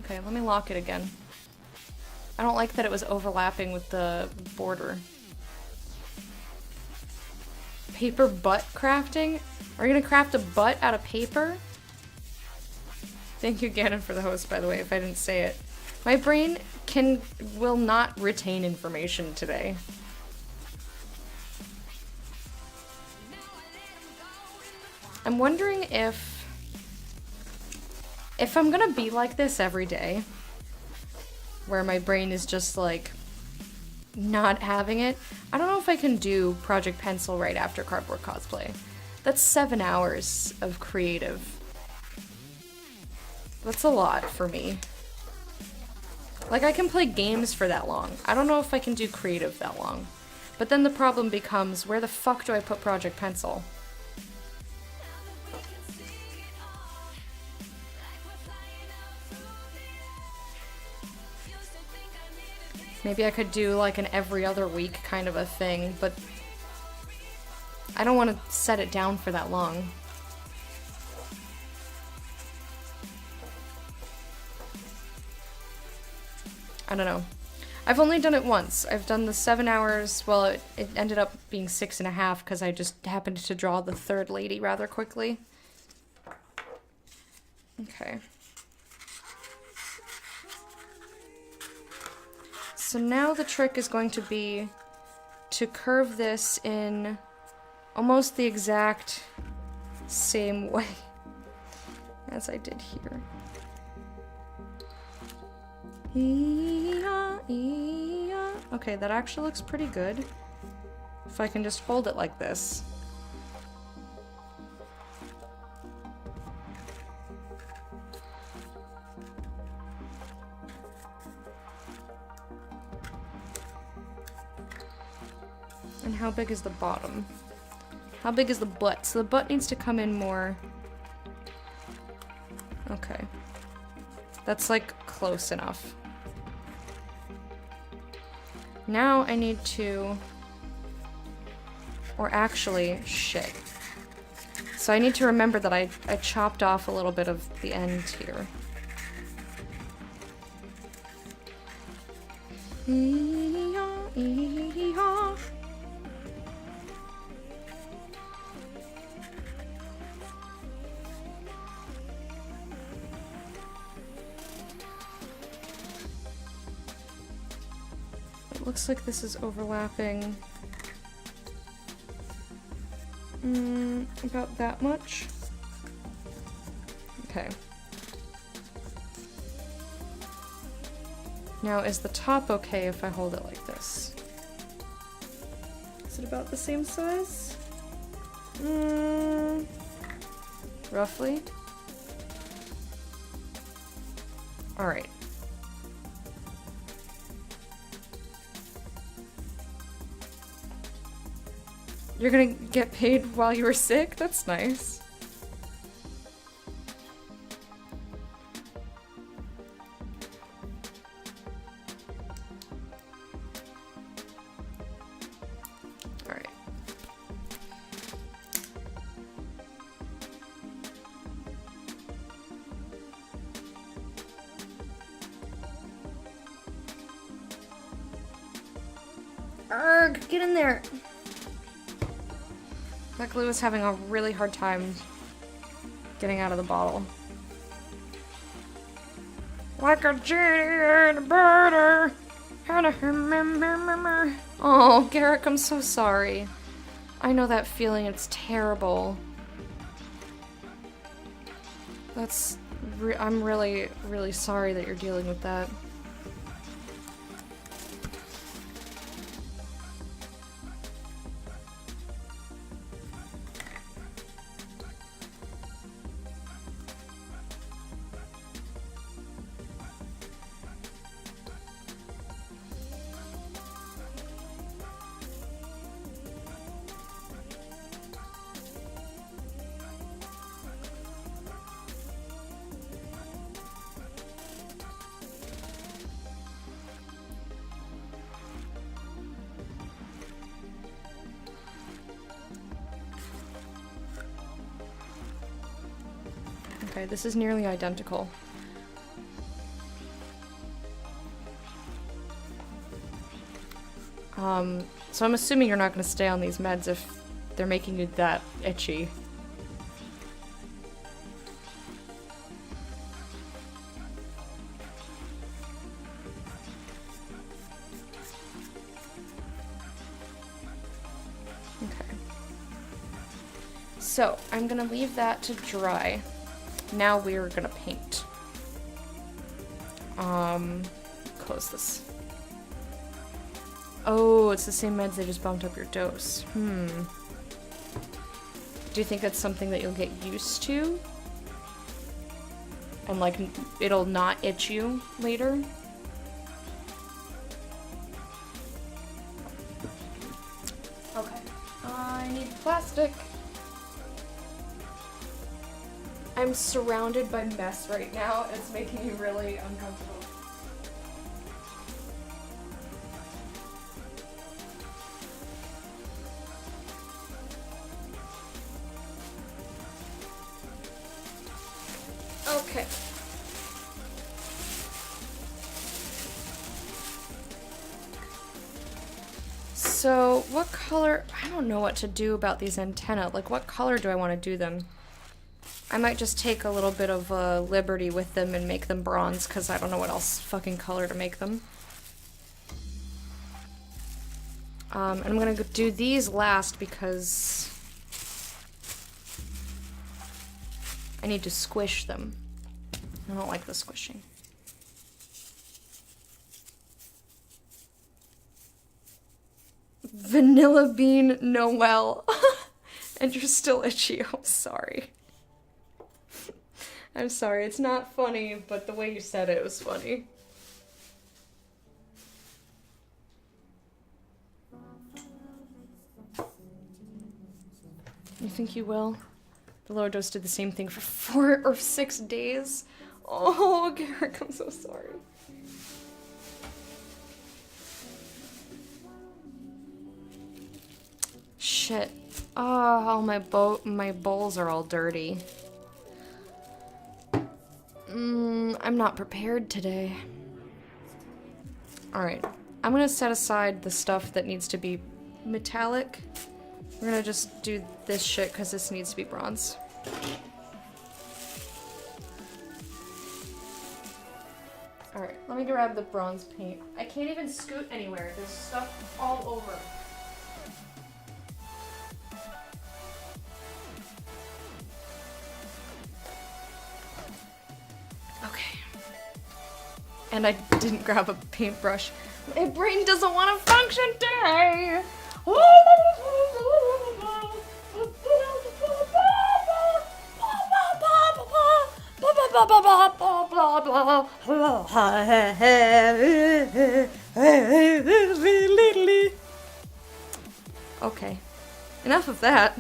Okay, let me lock it again. I don't like that it was overlapping with the border. Paper butt crafting? Are you gonna craft a butt out of paper? Thank you, Gannon, for the host, by the way, if I didn't say it. My brain will not retain information today. I'm wondering if if I'm gonna be like this every day, where my brain is just like not having it, I don't know if I can do Project Pencil right after Cardboard Cosplay. That's 7 hours of creative. That's a lot for me. Like, I can play games for that long. I don't know if I can do creative that long. But then the problem becomes, where the fuck do I put Project Pencil? Maybe I could do like an every other week kind of a thing, but I don't want to set it down for that long. I don't know. I've only done it once. I've done the 7 hours. Well, it ended up being 6.5 because I just happened to draw the third lady rather quickly. Okay. So now the trick is going to be to curve this in almost the exact same way as I did here. Okay, that actually looks pretty good. If I can just hold it like this. And how big is the bottom? How big is the butt? So the butt needs to come in more. Okay. That's like close enough. Now I need to, or actually, shit. So I need to remember that I chopped off a little bit of the end here. Looks like this is overlapping about that much. Okay. Now, is the top okay if I hold it like this? Is it about the same size? Roughly. Alright. You're gonna get paid while you were sick? That's nice. Alright. Arrgh, get in there! That glue is having a really hard time getting out of the bottle. Like a genie in a butter. Oh, Garrick, I'm so sorry. I know that feeling, it's terrible. I'm really, really sorry that you're dealing with that. Okay, this is nearly identical. So I'm assuming you're not going to stay on these meds if they're making you that itchy. Okay. So, I'm going to leave that to dry. Now we're going to paint. Close this. Oh, it's the same meds, they just bumped up your dose. Do you think that's something that you'll get used to? And like, it'll not itch you later? Okay. I need plastic. I'm surrounded by mess right now, and it's making me really uncomfortable. Okay. So, what color? I don't know what to do about these antennae. Like, what color do I want to do them? I might just take a little bit of liberty with them and make them bronze, because I don't know what else fucking color to make them. And I'm gonna do these last because I need to squish them. I don't like the squishing. Vanilla Bean Noel. And you're still itchy. I'm sorry. I'm sorry, it's not funny, but the way you said it was funny. You think you will? The lower dose did the same thing for 4 or 6 days. Oh, Garrick, I'm so sorry. Shit. Oh, my bowls are all dirty. I'm not prepared today. Alright. I'm gonna set aside the stuff that needs to be metallic. We're gonna just do this shit because this needs to be bronze. Alright, let me grab the bronze paint. I can't even scoot anywhere. There's stuff all over. Okay. And I didn't grab a paintbrush. My brain doesn't want to function today! Okay. Enough of that.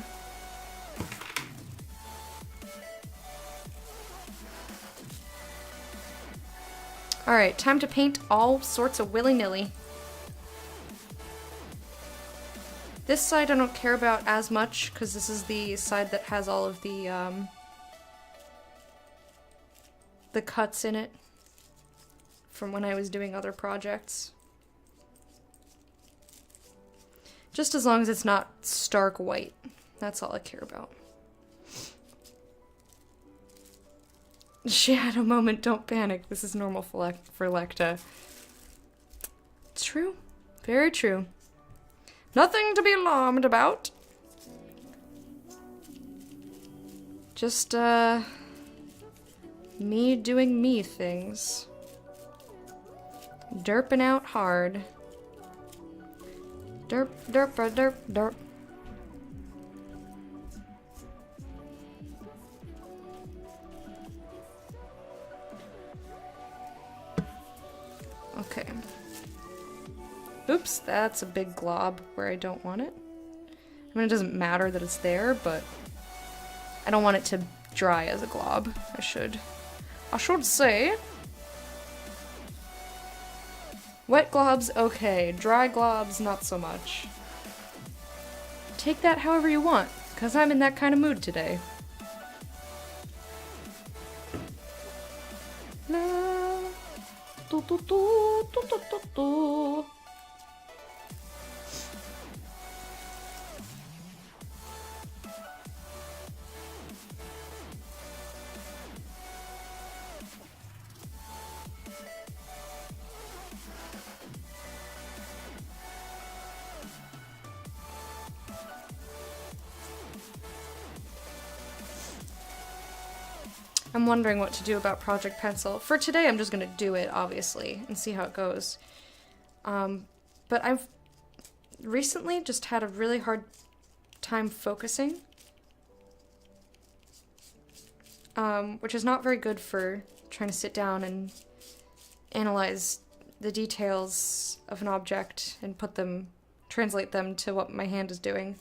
Alright, time to paint all sorts of willy-nilly. This side I don't care about as much, because this is the side that has all of the cuts in it from when I was doing other projects. Just as long as it's not stark white. That's all I care about. Shadow moment, don't panic. This is normal for Lecta. True. Very true. Nothing to be alarmed about. Just, me doing me things. Derping out hard. Derp, derp, derp, derp. Okay. Oops, that's a big glob where I don't want it. I mean, it doesn't matter that it's there, but I don't want it to dry as a glob. I should say. Wet globs, okay. Dry globs, not so much. Take that however you want, because I'm in that kind of mood today. La, do, do, do, do, do, do, do. I'm wondering what to do about Project Pencil. For today, I'm just gonna do it, obviously, and see how it goes. But I've recently just had a really hard time focusing. Which is not very good for trying to sit down and analyze the details of an object and translate them to what my hand is doing.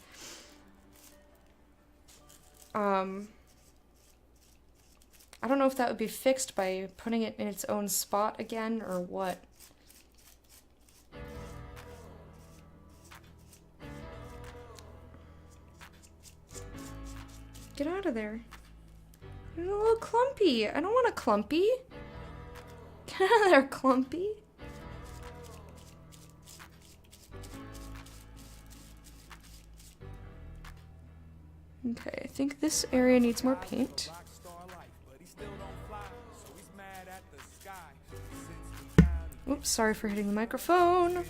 I don't know if that would be fixed by putting it in its own spot again or what. Get out of there. You're a little clumpy. I don't want a clumpy. Get out of there, clumpy. Okay, I think this area needs more paint. Oops, sorry for hitting the microphone.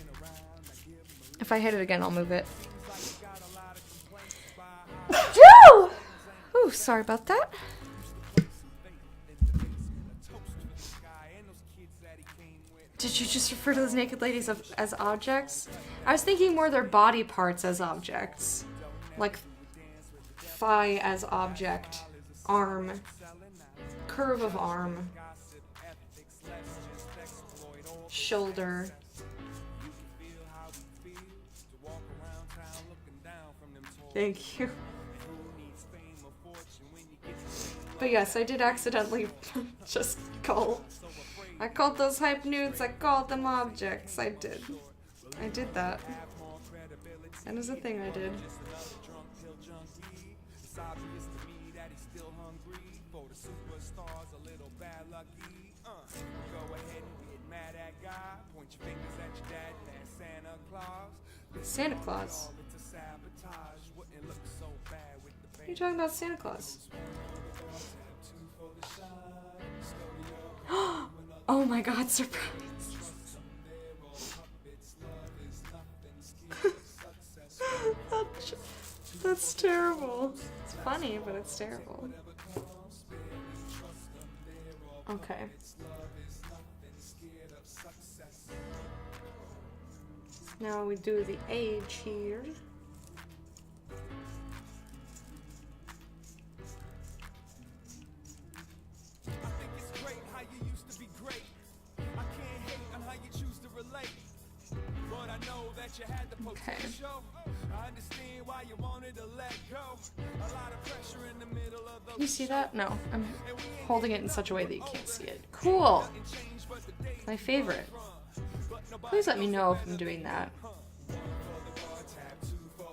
If I hit it again, I'll move it. Woo! Ooh, sorry about that. Did you just refer to those naked ladies as objects? I was thinking more their body parts as objects. Like thigh as object, arm, curve of arm, shoulder. Thank you. But yes, I did accidentally just I called those hype nudes, I called them objects. I did that. That is a thing I did. Santa Claus? What are you talking about, Santa Claus? Oh my god, surprise! That's terrible. It's funny, but it's terrible. Okay. Now we do the age here. Okay. Can you see that? No. I'm holding it in such a way that you can't see it. Cool! My favorite. Please let me know if I'm doing that.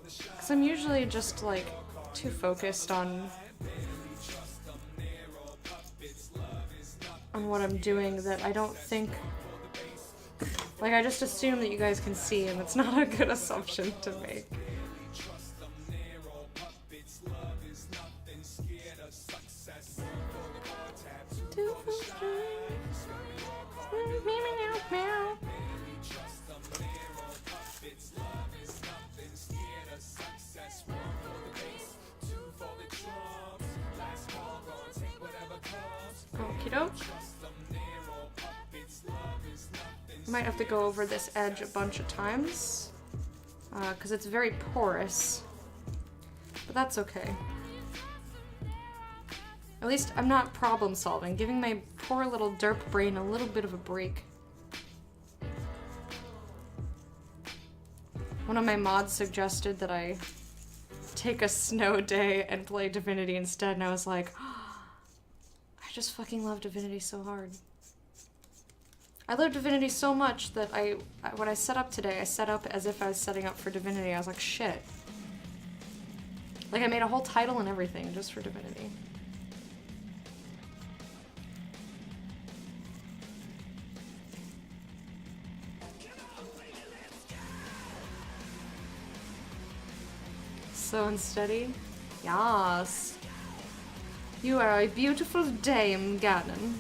Because I'm usually just, like, too focused on what I'm doing that I don't think... Like, I just assume that you guys can see, and it's not a good assumption to make. Okie doke. I might have to go over this edge a bunch of times, because it's very porous, but that's okay. At least I'm not problem solving, giving my poor little derp brain a little bit of a break. One of my mods suggested that I take a snow day and play Divinity instead, and I was like, oh, I just fucking love Divinity so hard. I love Divinity so much that when I set up today, I set up as if I was setting up for Divinity. I was like, shit. Like, I made a whole title and everything just for Divinity. So unsteady? Yes. You are a beautiful dame, Ganon.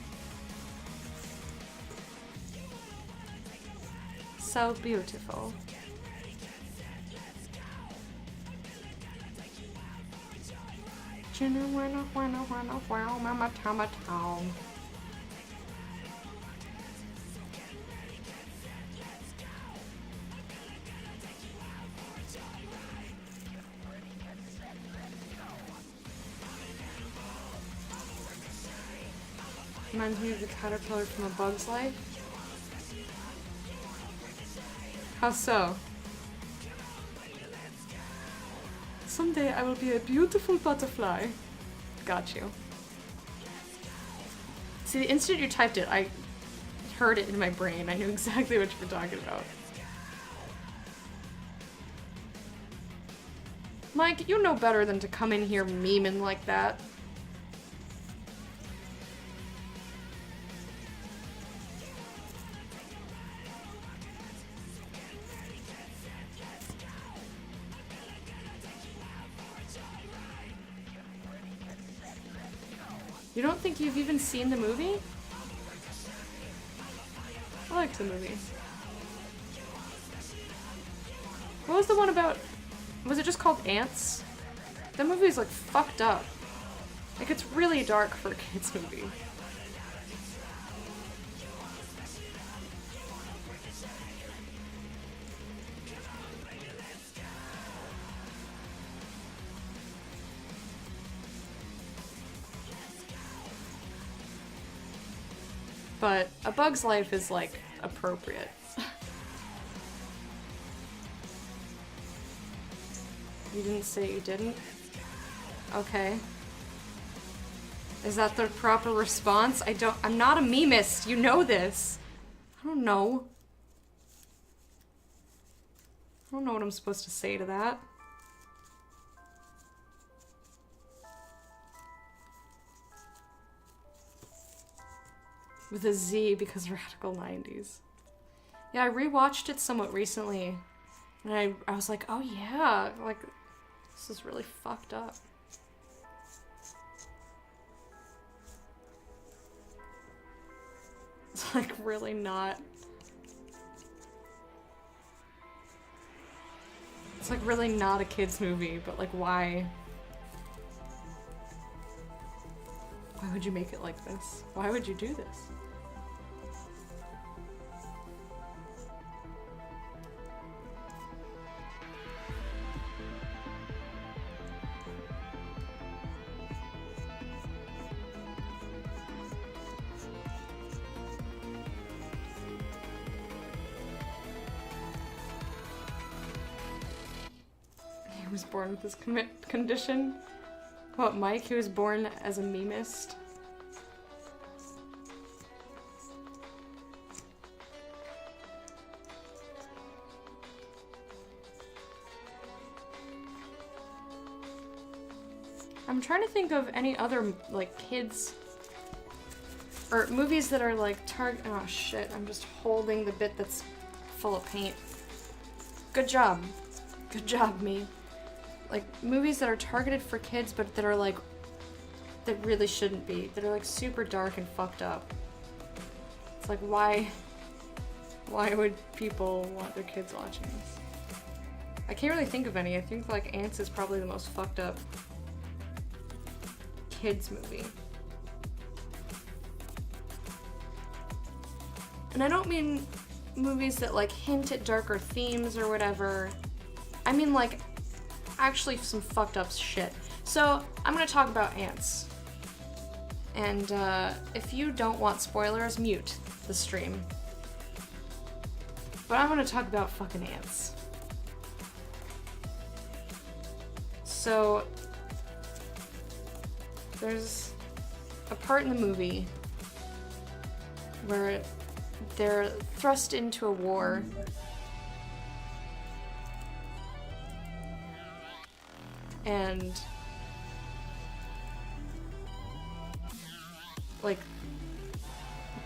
So beautiful. Reminds me of the caterpillar from A Bug's Life. How so? Someday I will be a beautiful butterfly. Got you. See, the instant you typed it, I heard it in my brain. I knew exactly what you were talking about. Mike, you know better than to come in here memeing like that. You don't think you've even seen the movie? I liked the movie. What was the one about? Was it just called Ants? That movie's like fucked up. Like it's really dark for a kid's movie. But A Bug's Life is, like, appropriate. You didn't say you didn't? Okay. Is that the proper response? I'm not a memist, you know this. I don't know. I don't know what I'm supposed to say to that. With a Z because Radical 90s. Yeah, I rewatched it somewhat recently. And I was like, oh yeah, like, this is really fucked up. It's like really not... It's like really not a kid's movie, but like why? Why would you make it like this? Why would you do this? He was born with this condition. What, Mike? He was born as a memist. I'm trying to think of any other, like, kids... or movies that are, like, oh shit, I'm just holding the bit that's full of paint. Good job. Good job, me. Like, movies that are targeted for kids, but that are, like, that really shouldn't be. That are, like, super dark and fucked up. It's like, why would people want their kids watching this? I can't really think of any. I think, like, Ants is probably the most fucked up kids movie. And I don't mean movies that, like, hint at darker themes or whatever. I mean, like, actually some fucked up shit. So, I'm gonna talk about Ants. And, if you don't want spoilers, mute the stream. But I'm gonna talk about fucking Ants. So, there's a part in the movie where they're thrust into a war. And like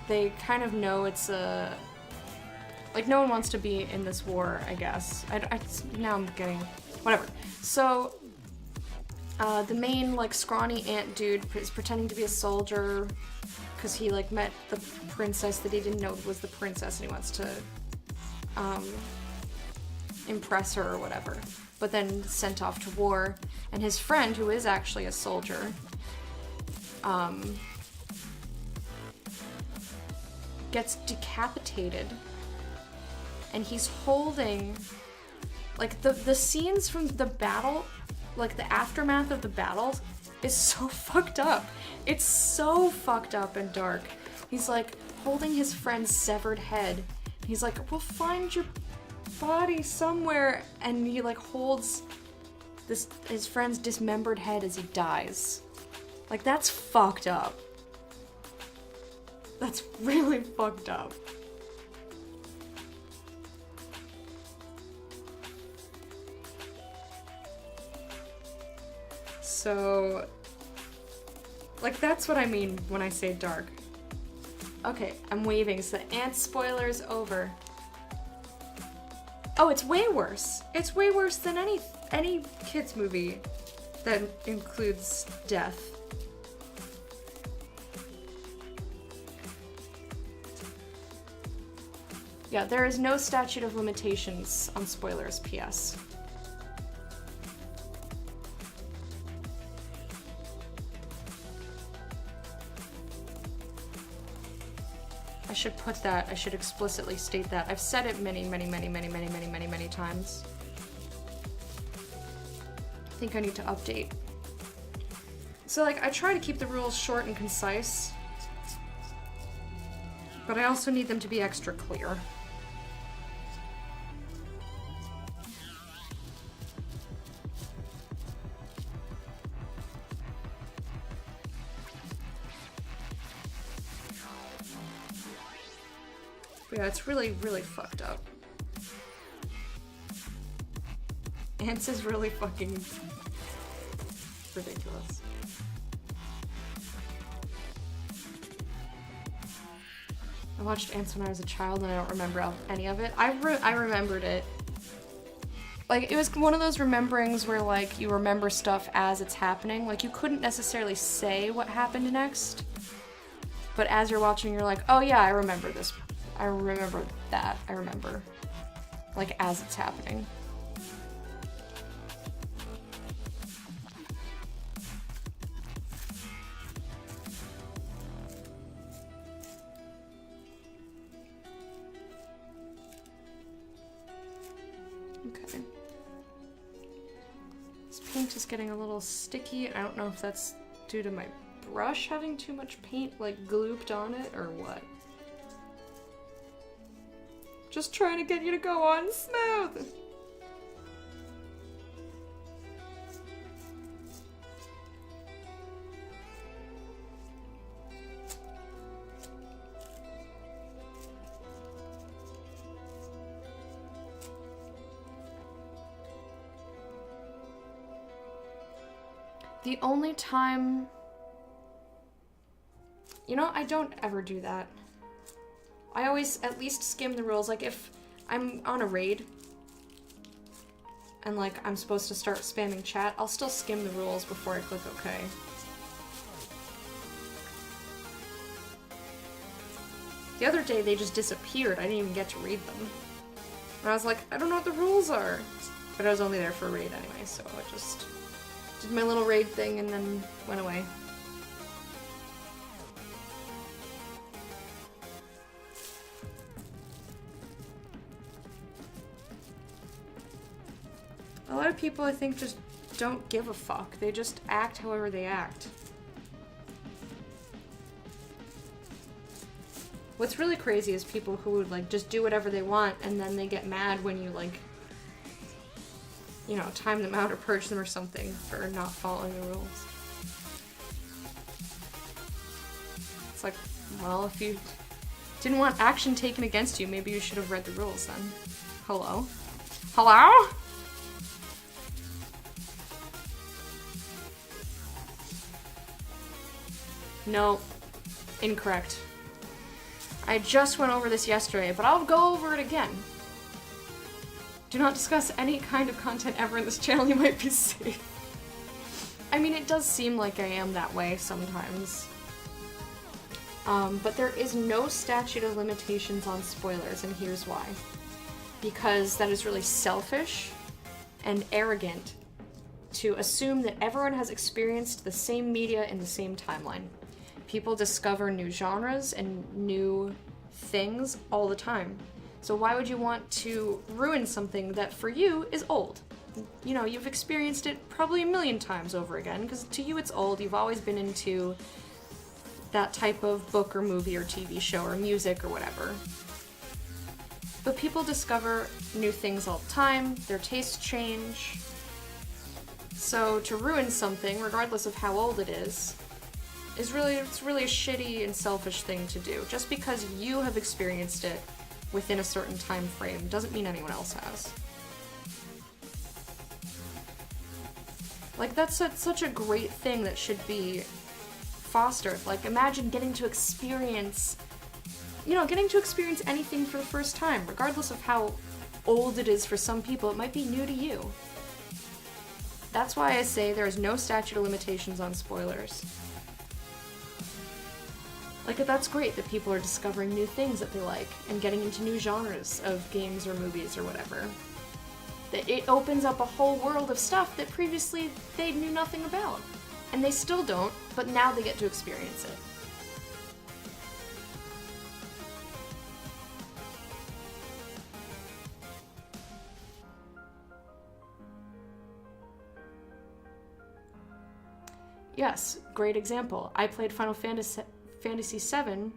they kind of know it's a like no one wants to be in this war, I guess. Now I'm getting whatever. So the main like scrawny ant dude is pretending to be a soldier because he like met the princess that he didn't know was the princess and he wants to impress her or whatever. but then sent off to war. And his friend, who is actually a soldier, gets decapitated. And he's holding, like, the scenes from the battle, like the aftermath of the battle, is so fucked up. It's so fucked up and dark. He's like holding his friend's severed head. He's like, we'll find your body somewhere. And he like holds his friend's dismembered head as he dies. Like, that's fucked up. That's really fucked up. So, like, that's what I mean when I say dark. Okay, I'm waving, so the ant spoiler's over. Oh, it's way worse. It's way worse than any kids movie that includes death. Yeah, there is no statute of limitations on spoilers, PS. I should put that, I should explicitly state that. I've said it many times. I think I need to update. So like, I try to keep the rules short and concise, but I also need them to be extra clear. But yeah, it's really, really fucked up. Ants is really fucking ridiculous. I watched Ants when I was a child and I don't remember any of it. I remembered it. Like, it was one of those rememberings where, like, you remember stuff as it's happening. Like, you couldn't necessarily say what happened next, but as you're watching, you're like, oh yeah, I remember this. I remember that. I remember. Like, as it's happening. Okay. This paint is getting a little sticky. I don't know if that's due to my brush having too much paint, like, glooped on it, or what. Just trying to get you to go on smooth. The only time... You know, I don't ever do that. I always at least skim the rules. Like, if I'm on a raid and, like, I'm supposed to start spamming chat, I'll still skim the rules before I click OK. The other day, they just disappeared. I didn't even get to read them. And I was like, I don't know what the rules are. But I was only there for a raid anyway, so I just did my little raid thing and then went away. A lot of people, I think, just don't give a fuck. They just act however they act. What's really crazy is people who would, like, just do whatever they want and then they get mad when you, like, you know, time them out or purge them or something for not following the rules. It's like, well, if you didn't want action taken against you, maybe you should have read the rules then. Hello? Hello? No, incorrect. I just went over this yesterday, but I'll go over it again. Do not discuss any kind of content ever in this channel, you might be safe. I mean, it does seem like I am that way sometimes. But there is no statute of limitations on spoilers, and here's why. Because that is really selfish, and arrogant to assume that everyone has experienced the same media in the same timeline. People discover new genres and new things all the time. So why would you want to ruin something that for you is old? You know, you've experienced it probably a million times over again, because to you it's old. You've always been into that type of book or movie or TV show or music or whatever. But people discover new things all the time, their tastes change. So to ruin something, regardless of how old it is really a shitty and selfish thing to do. Just because you have experienced it within a certain time frame doesn't mean anyone else has. Like, that's such a great thing that should be fostered. Like, imagine getting to experience anything for the first time, regardless of how old it is for some people. It might be new to you. That's why I say there is no statute of limitations on spoilers. Like, that's great that people are discovering new things that they like and getting into new genres of games or movies or whatever. That it opens up a whole world of stuff that previously they knew nothing about. And they still don't, but now they get to experience it. Yes, great example. I played Final Fantasy VII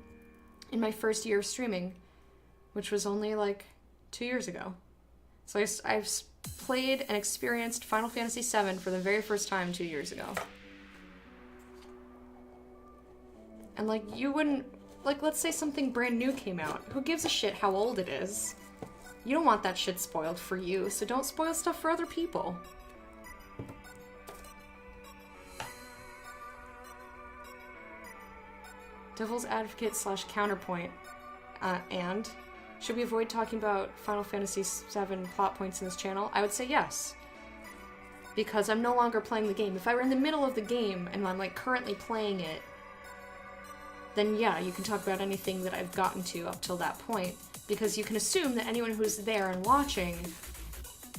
in my first year of streaming, which was only like 2 years ago. So I've played and experienced Final Fantasy VII for the very first time 2 years ago. And like, you wouldn't, like, let's say something brand new came out. Who gives a shit how old it is? You don't want that shit spoiled for you, so don't spoil stuff for other people. Devil's advocate / counterpoint, and should we avoid talking about Final Fantasy VII plot points in this channel? I would say yes. Because I'm no longer playing the game. If I were in the middle of the game and I'm like currently playing it, then yeah, you can talk about anything that I've gotten to up till that point. Because you can assume that anyone who's there and watching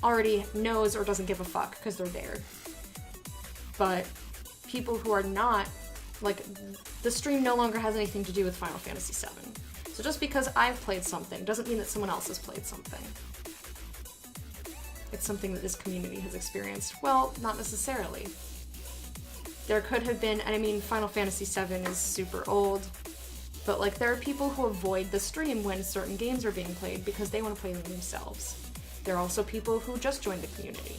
already knows or doesn't give a fuck because they're there. But people who are not, like, the stream no longer has anything to do with Final Fantasy VII. So just because I've played something doesn't mean that someone else has played something. It's something that this community has experienced. Well, not necessarily. There could have been, and I mean, Final Fantasy VII is super old, but like, there are people who avoid the stream when certain games are being played because they want to play them themselves. There are also people who just joined the community.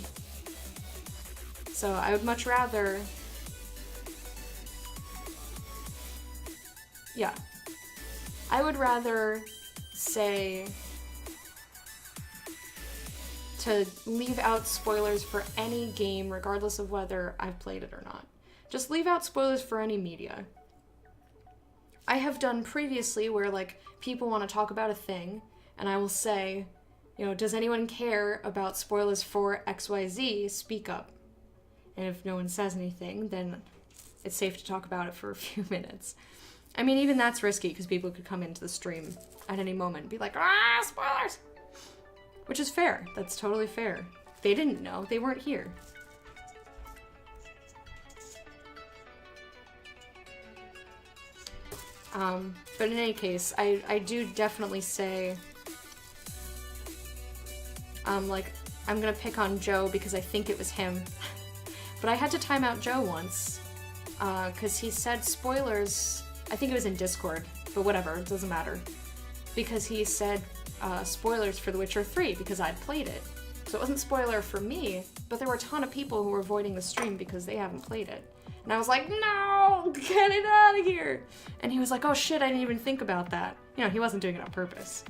So I would much rather... Yeah. I would rather say to leave out spoilers for any game, regardless of whether I've played it or not. Just leave out spoilers for any media. I have done previously where, like, people want to talk about a thing, and I will say, you know, does anyone care about spoilers for XYZ? Speak up. And if no one says anything, then it's safe to talk about it for a few minutes. I mean, even that's risky, because people could come into the stream at any moment and be like, ah, spoilers! Which is fair. That's totally fair. They didn't know. They weren't here. But in any case, I do definitely say, like, I'm gonna pick on Joe because I think it was him. But I had to time out Joe once, because he said spoilers... I think it was in Discord, but whatever, it doesn't matter. Because he said spoilers for The Witcher 3 because I'd played it. So it wasn't spoiler for me, but there were a ton of people who were avoiding the stream because they haven't played it. And I was like, no, get it out of here. And he was like, oh shit, I didn't even think about that. You know, he wasn't doing it on purpose.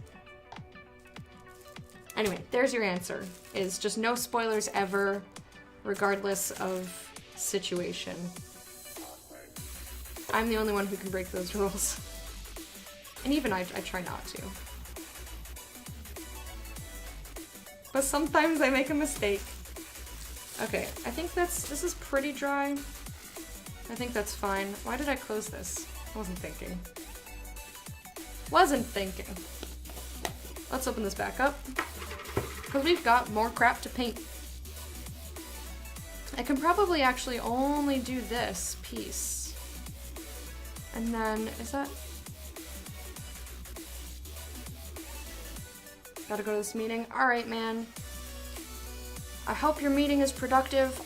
Anyway, there's your answer, is just no spoilers ever, regardless of situation. I'm the only one who can break those rules. And even I try not to. But sometimes I make a mistake. Okay, I think this is pretty dry. I think that's fine. Why did I close this? I wasn't thinking. Let's open this back up. Because we've got more crap to paint. I can probably actually only do this piece. And then, is that... Gotta go to this meeting. Alright, man. I hope your meeting is productive.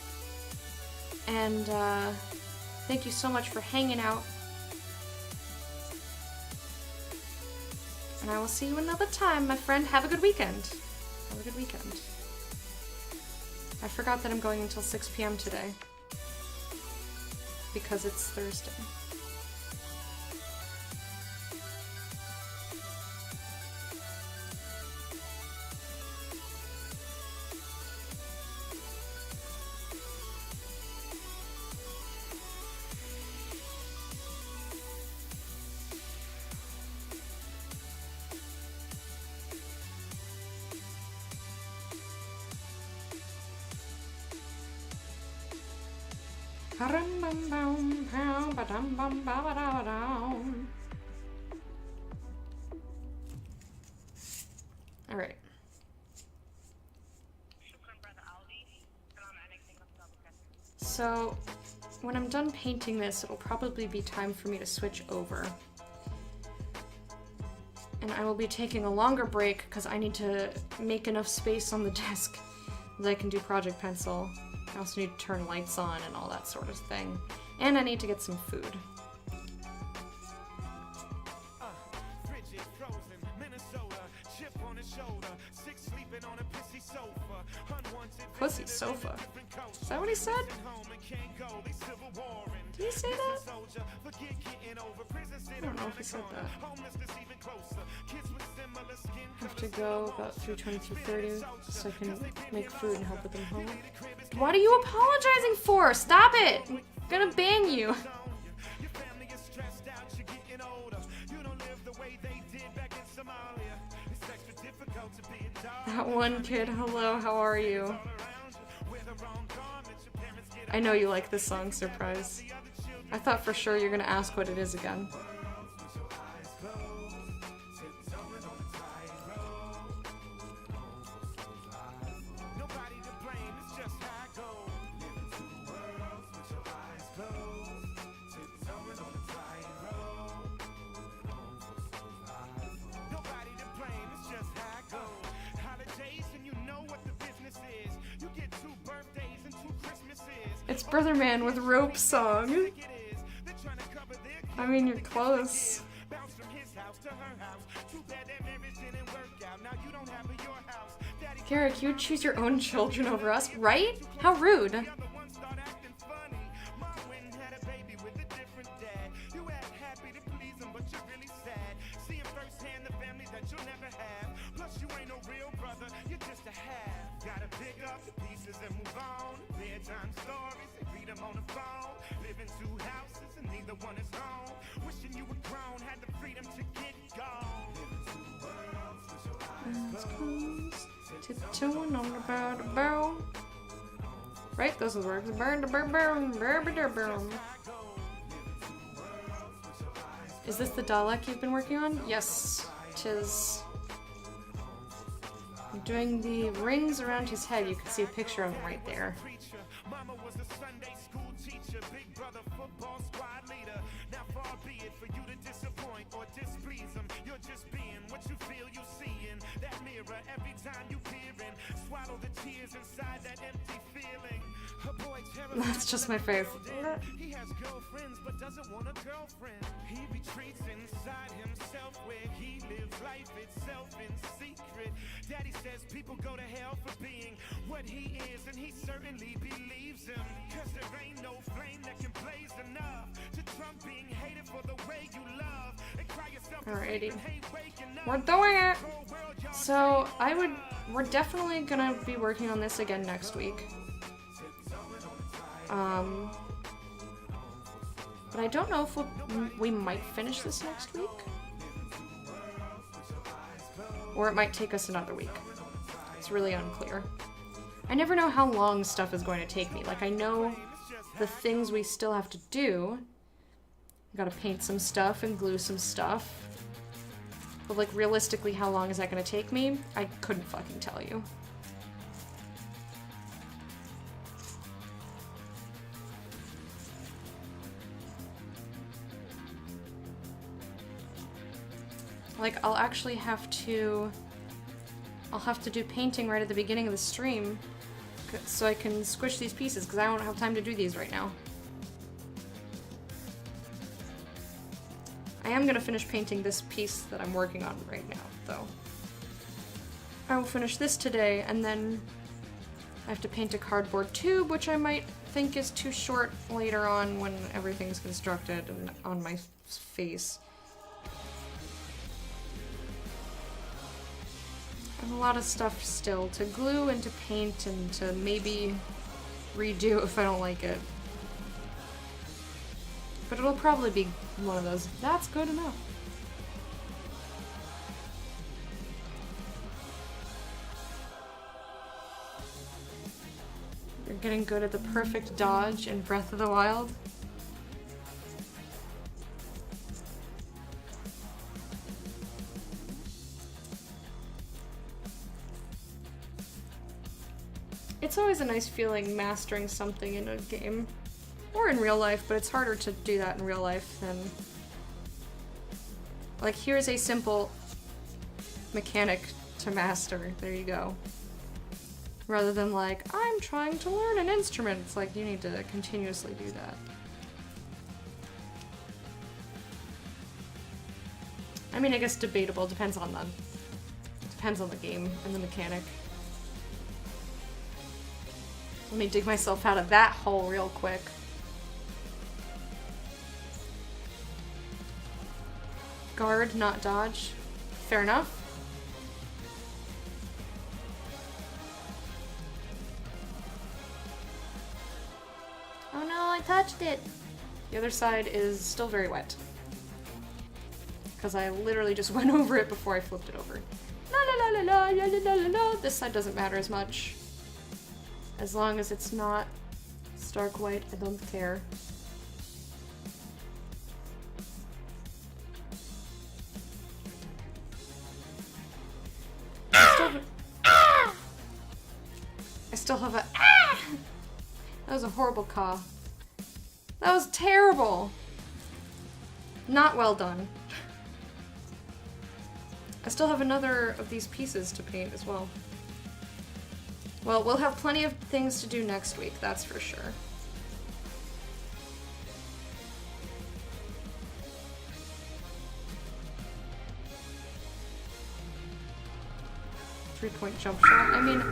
And, thank you so much for hanging out. And I will see you another time, my friend. Have a good weekend. Have a good weekend. I forgot that I'm going until 6 p.m. today. Because it's Thursday. Alright. So, when I'm done painting this, it'll probably be time for me to switch over. And I will be taking a longer break because I need to make enough space on the desk that I can do Project Pencil. I also need to turn lights on and all that sort of thing. And I need to get some food. Pussy sofa. Is that what he said? Did he say that? I don't know if he said that. I have to go about 3:20, 3:30 so I can make food and help with them home. What are you apologizing for? Stop it! I'm gonna ban you. That one kid, hello, how are you? I know you like this song, Surprise. I thought for sure you're gonna ask what it is again. It's Brother Man with Rope Song. I mean, you're close. Garrick, you would choose your own children over us, right? How rude. Tiptoeing on the bow. Right? Those are the words. Burn, burn, burn, burn, burn. Is this the Dalek you've been working on? Yes, 'tis. I'm doing the rings around his head. You can see a picture of him right there. Mama was a Sunday school teacher, big brother football squad leader. Now far be it for you to disappoint or displease him. You're just being what you feel you see in that mirror every time you peer in. Swallow the tears inside that empty feeling. That's just my face. He has girlfriends but doesn't want a girlfriend. He retreats inside himself where he lives life itself in secret. Daddy says people go to hell for being what he is, and he certainly believes him. Cause there ain't no flame that can blaze enough to Trump being hated for the way you love. And cry yourself. Alrighty. We're doing it! So we're definitely gonna be working on this again next week. But I don't know if we might finish this next week. Or it might take us another week. It's really unclear. I never know how long stuff is going to take me. Like, I know the things we still have to do. Gotta paint some stuff and glue some stuff. But, like, realistically, how long is that gonna take me? I couldn't fucking tell you. Like, I'll actually have to... I'll have to do painting right at the beginning of the stream so I can squish these pieces, because I don't have time to do these right now. I am going to finish painting this piece that I'm working on right now, though. I will finish this today, and then I have to paint a cardboard tube, which I might think is too short later on when everything's constructed and on my face. I have a lot of stuff still to glue and to paint and to maybe redo if I don't like it. But it'll probably be one of those, that's good enough. You're getting good at the perfect dodge in Breath of the Wild. It's always a nice feeling mastering something in a game. Or in real life, but it's harder to do that in real life than... Like, here's a simple mechanic to master. There you go. Rather than like, I'm trying to learn an instrument. It's like, you need to continuously do that. I mean, I guess debatable. Depends on the game and the mechanic. Let me dig myself out of that hole real quick. Guard, not dodge. Fair enough. Oh no, I touched it! The other side is still very wet. Because I literally just went over it before I flipped it over. La la la la la la la la la. This side doesn't matter as much. As long as it's not stark white, I don't care. I still have a ah! That was a horrible caw. That was terrible. Not well done. I still have another of these pieces to paint as well. Well, we'll have plenty of things to do next week, that's for sure. Three-point jump shot. I mean,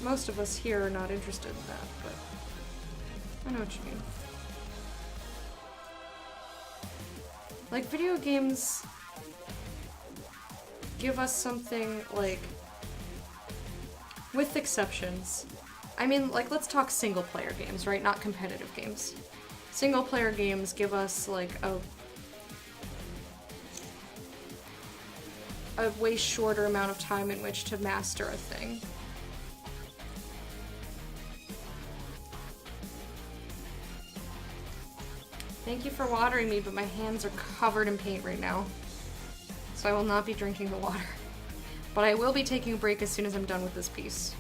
most of us here are not interested in that, but I know what you mean. Like, video games give us something, like, with exceptions. I mean, like, let's talk single-player games, right? Not competitive games. Single-player games give us, like, a way shorter amount of time in which to master a thing. Thank you for watering me, but my hands are covered in paint right now. So I will not be drinking the water. But I will be taking a break as soon as I'm done with this piece.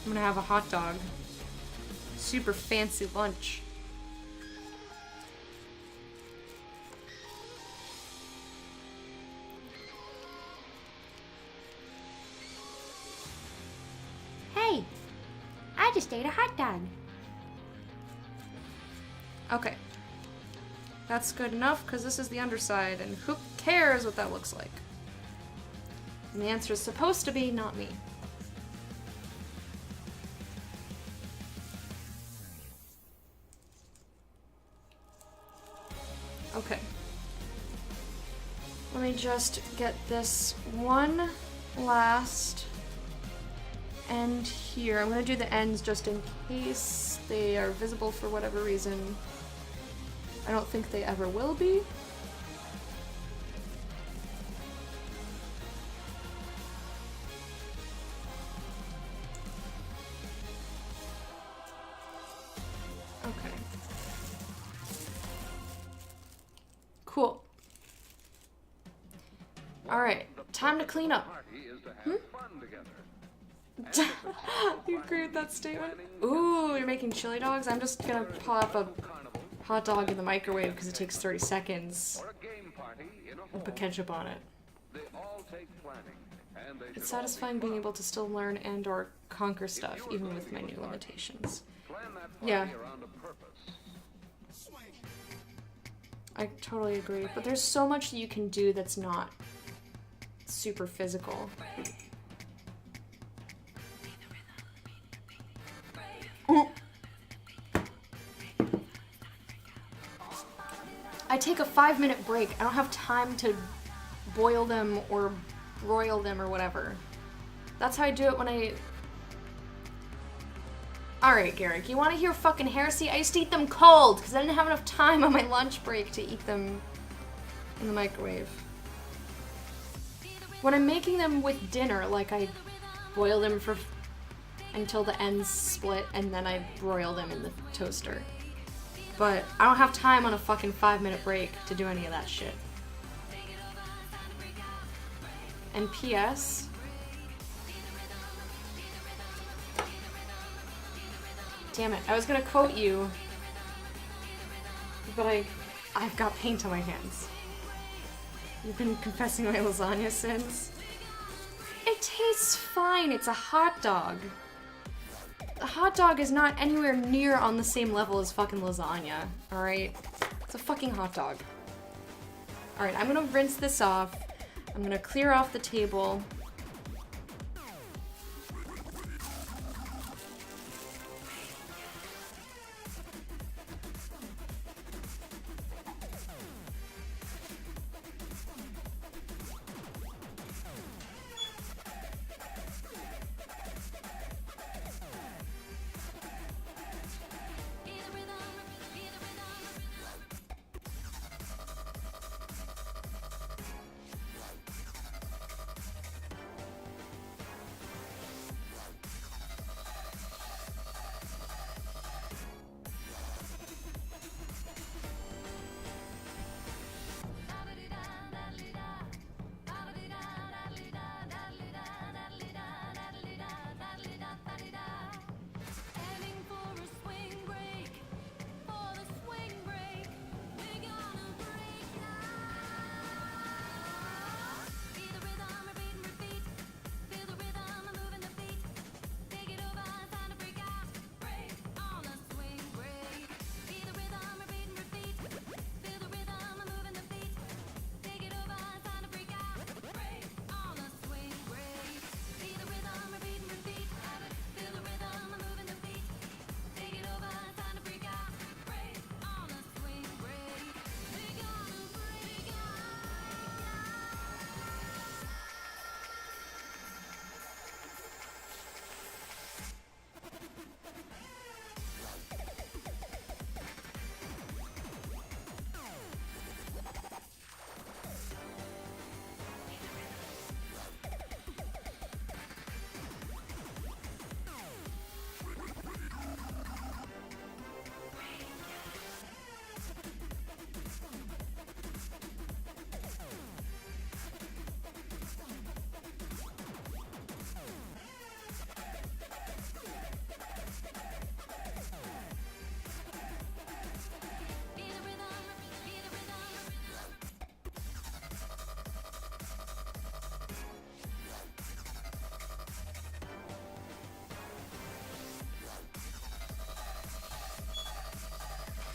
I'm gonna have a hot dog. Super fancy lunch. Hey, I just ate a hot dog. Okay. That's good enough, because this is the underside, and who cares what that looks like? And the answer is supposed to be not me. Okay. Let me just get this one last end here. I'm going to do the ends just in case they are visible for whatever reason. I don't think they ever will be. Okay. Cool. Alright, Time to clean up. You agree with that statement? Ooh, you're making chili dogs? I'm just gonna pop a hot dog in the microwave because it takes 30 seconds. And put ketchup on it. It's satisfying being able to still learn and or conquer stuff, even with my new limitations. Yeah. I totally agree. But there's so much that you can do that's not super physical. I take a 5-minute break. I don't have time to boil them or broil them or whatever. That's how I do it when I... Alright, Garrick, you want to hear fucking heresy? I used to eat them cold because I didn't have enough time on my lunch break to eat them in the microwave. When I'm making them with dinner, like I boil them for until the ends split and then I broil them in the toaster. But I don't have time on a fucking 5-minute break to do any of that shit. And P.S. Damn it, I was gonna quote you, but I've got paint on my hands. You've been confessing my lasagna sins? It tastes fine, it's a hot dog. A hot dog is not anywhere near on the same level as fucking lasagna, alright? It's a fucking hot dog. Alright, I'm gonna rinse this off. I'm gonna clear off the table.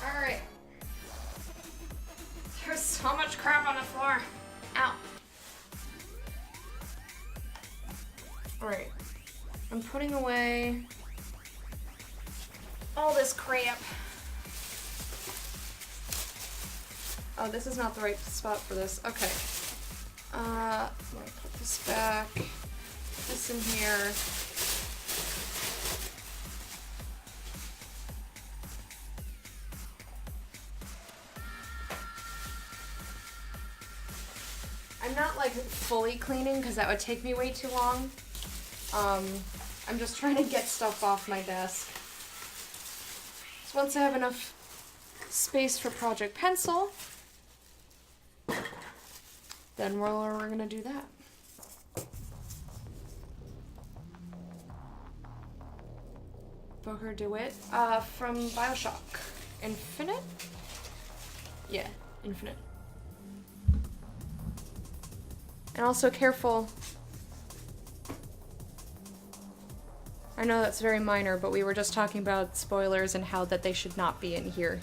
Alright. There's so much crap on the floor. Ow. Alright. I'm putting away all this crap. Oh, this is not the right spot for this. Okay. I'm gonna put this back. This in here. I'm not like fully cleaning because that would take me way too long. I'm just trying to get stuff off my desk. So once I have enough space for Project Pencil, then we're gonna do that. Motherfucker do it. From Bioshock. Infinite? Yeah, Infinite. And also careful. I know that's very minor, but we were just talking about spoilers and how that they should not be in here.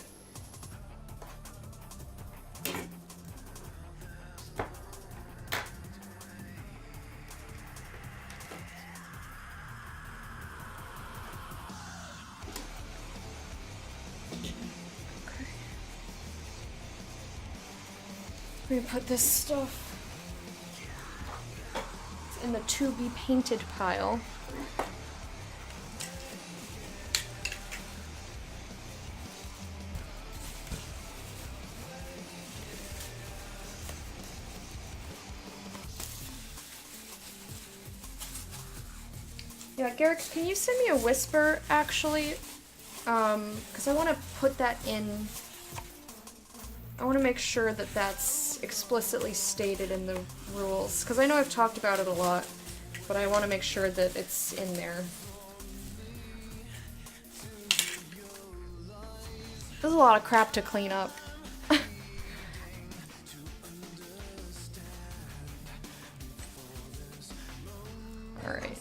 We're gonna put this stuff in the to be painted pile. Yeah, Garrick, can you send me a whisper, actually? Because I want to put that in... I want to make sure that that's explicitly stated in the rules. Because I know I've talked about it a lot, but I want to make sure that it's in there. There's a lot of crap to clean up. Alright.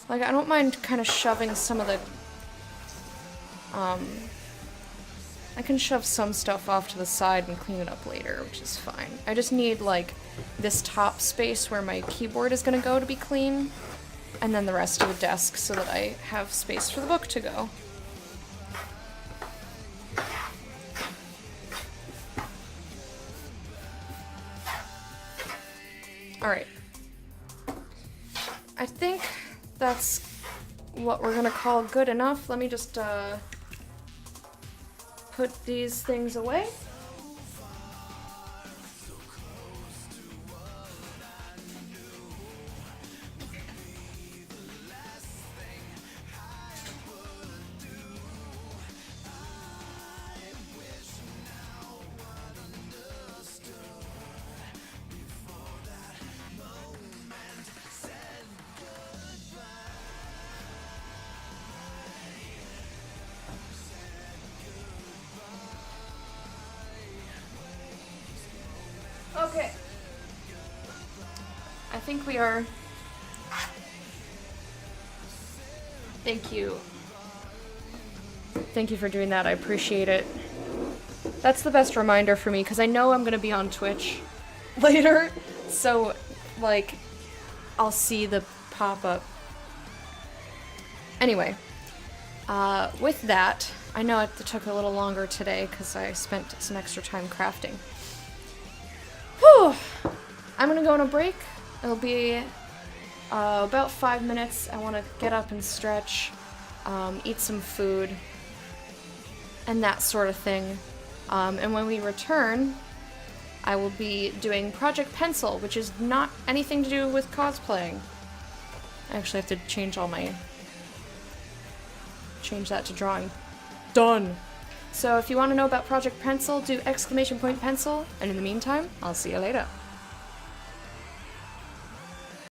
Like, I don't mind kind of shoving some of the... I can shove some stuff off to the side and clean it up later, which is fine. I just need, like, this top space where my keyboard is gonna go to be clean, and then the rest of the desk so that I have space for the book to go. Alright. I think that's what we're gonna call good enough. Let me just, put these things away. Okay. I think we are... Thank you. Thank you for doing that, I appreciate it. That's the best reminder for me, because I know I'm gonna be on Twitch later, so, like, I'll see the pop-up. Anyway, with that, I know it took a little longer today, because I spent some extra time crafting. Whew! I'm gonna go on a break. It'll be about 5 minutes. I want to get up and stretch, eat some food, and that sort of thing. And when we return, I will be doing Project Pencil, which is not anything to do with cosplaying. I actually have to change all my... change that to drawing. Done! So if you want to know about Project Pencil, do !pencil, and in the meantime, I'll see you later.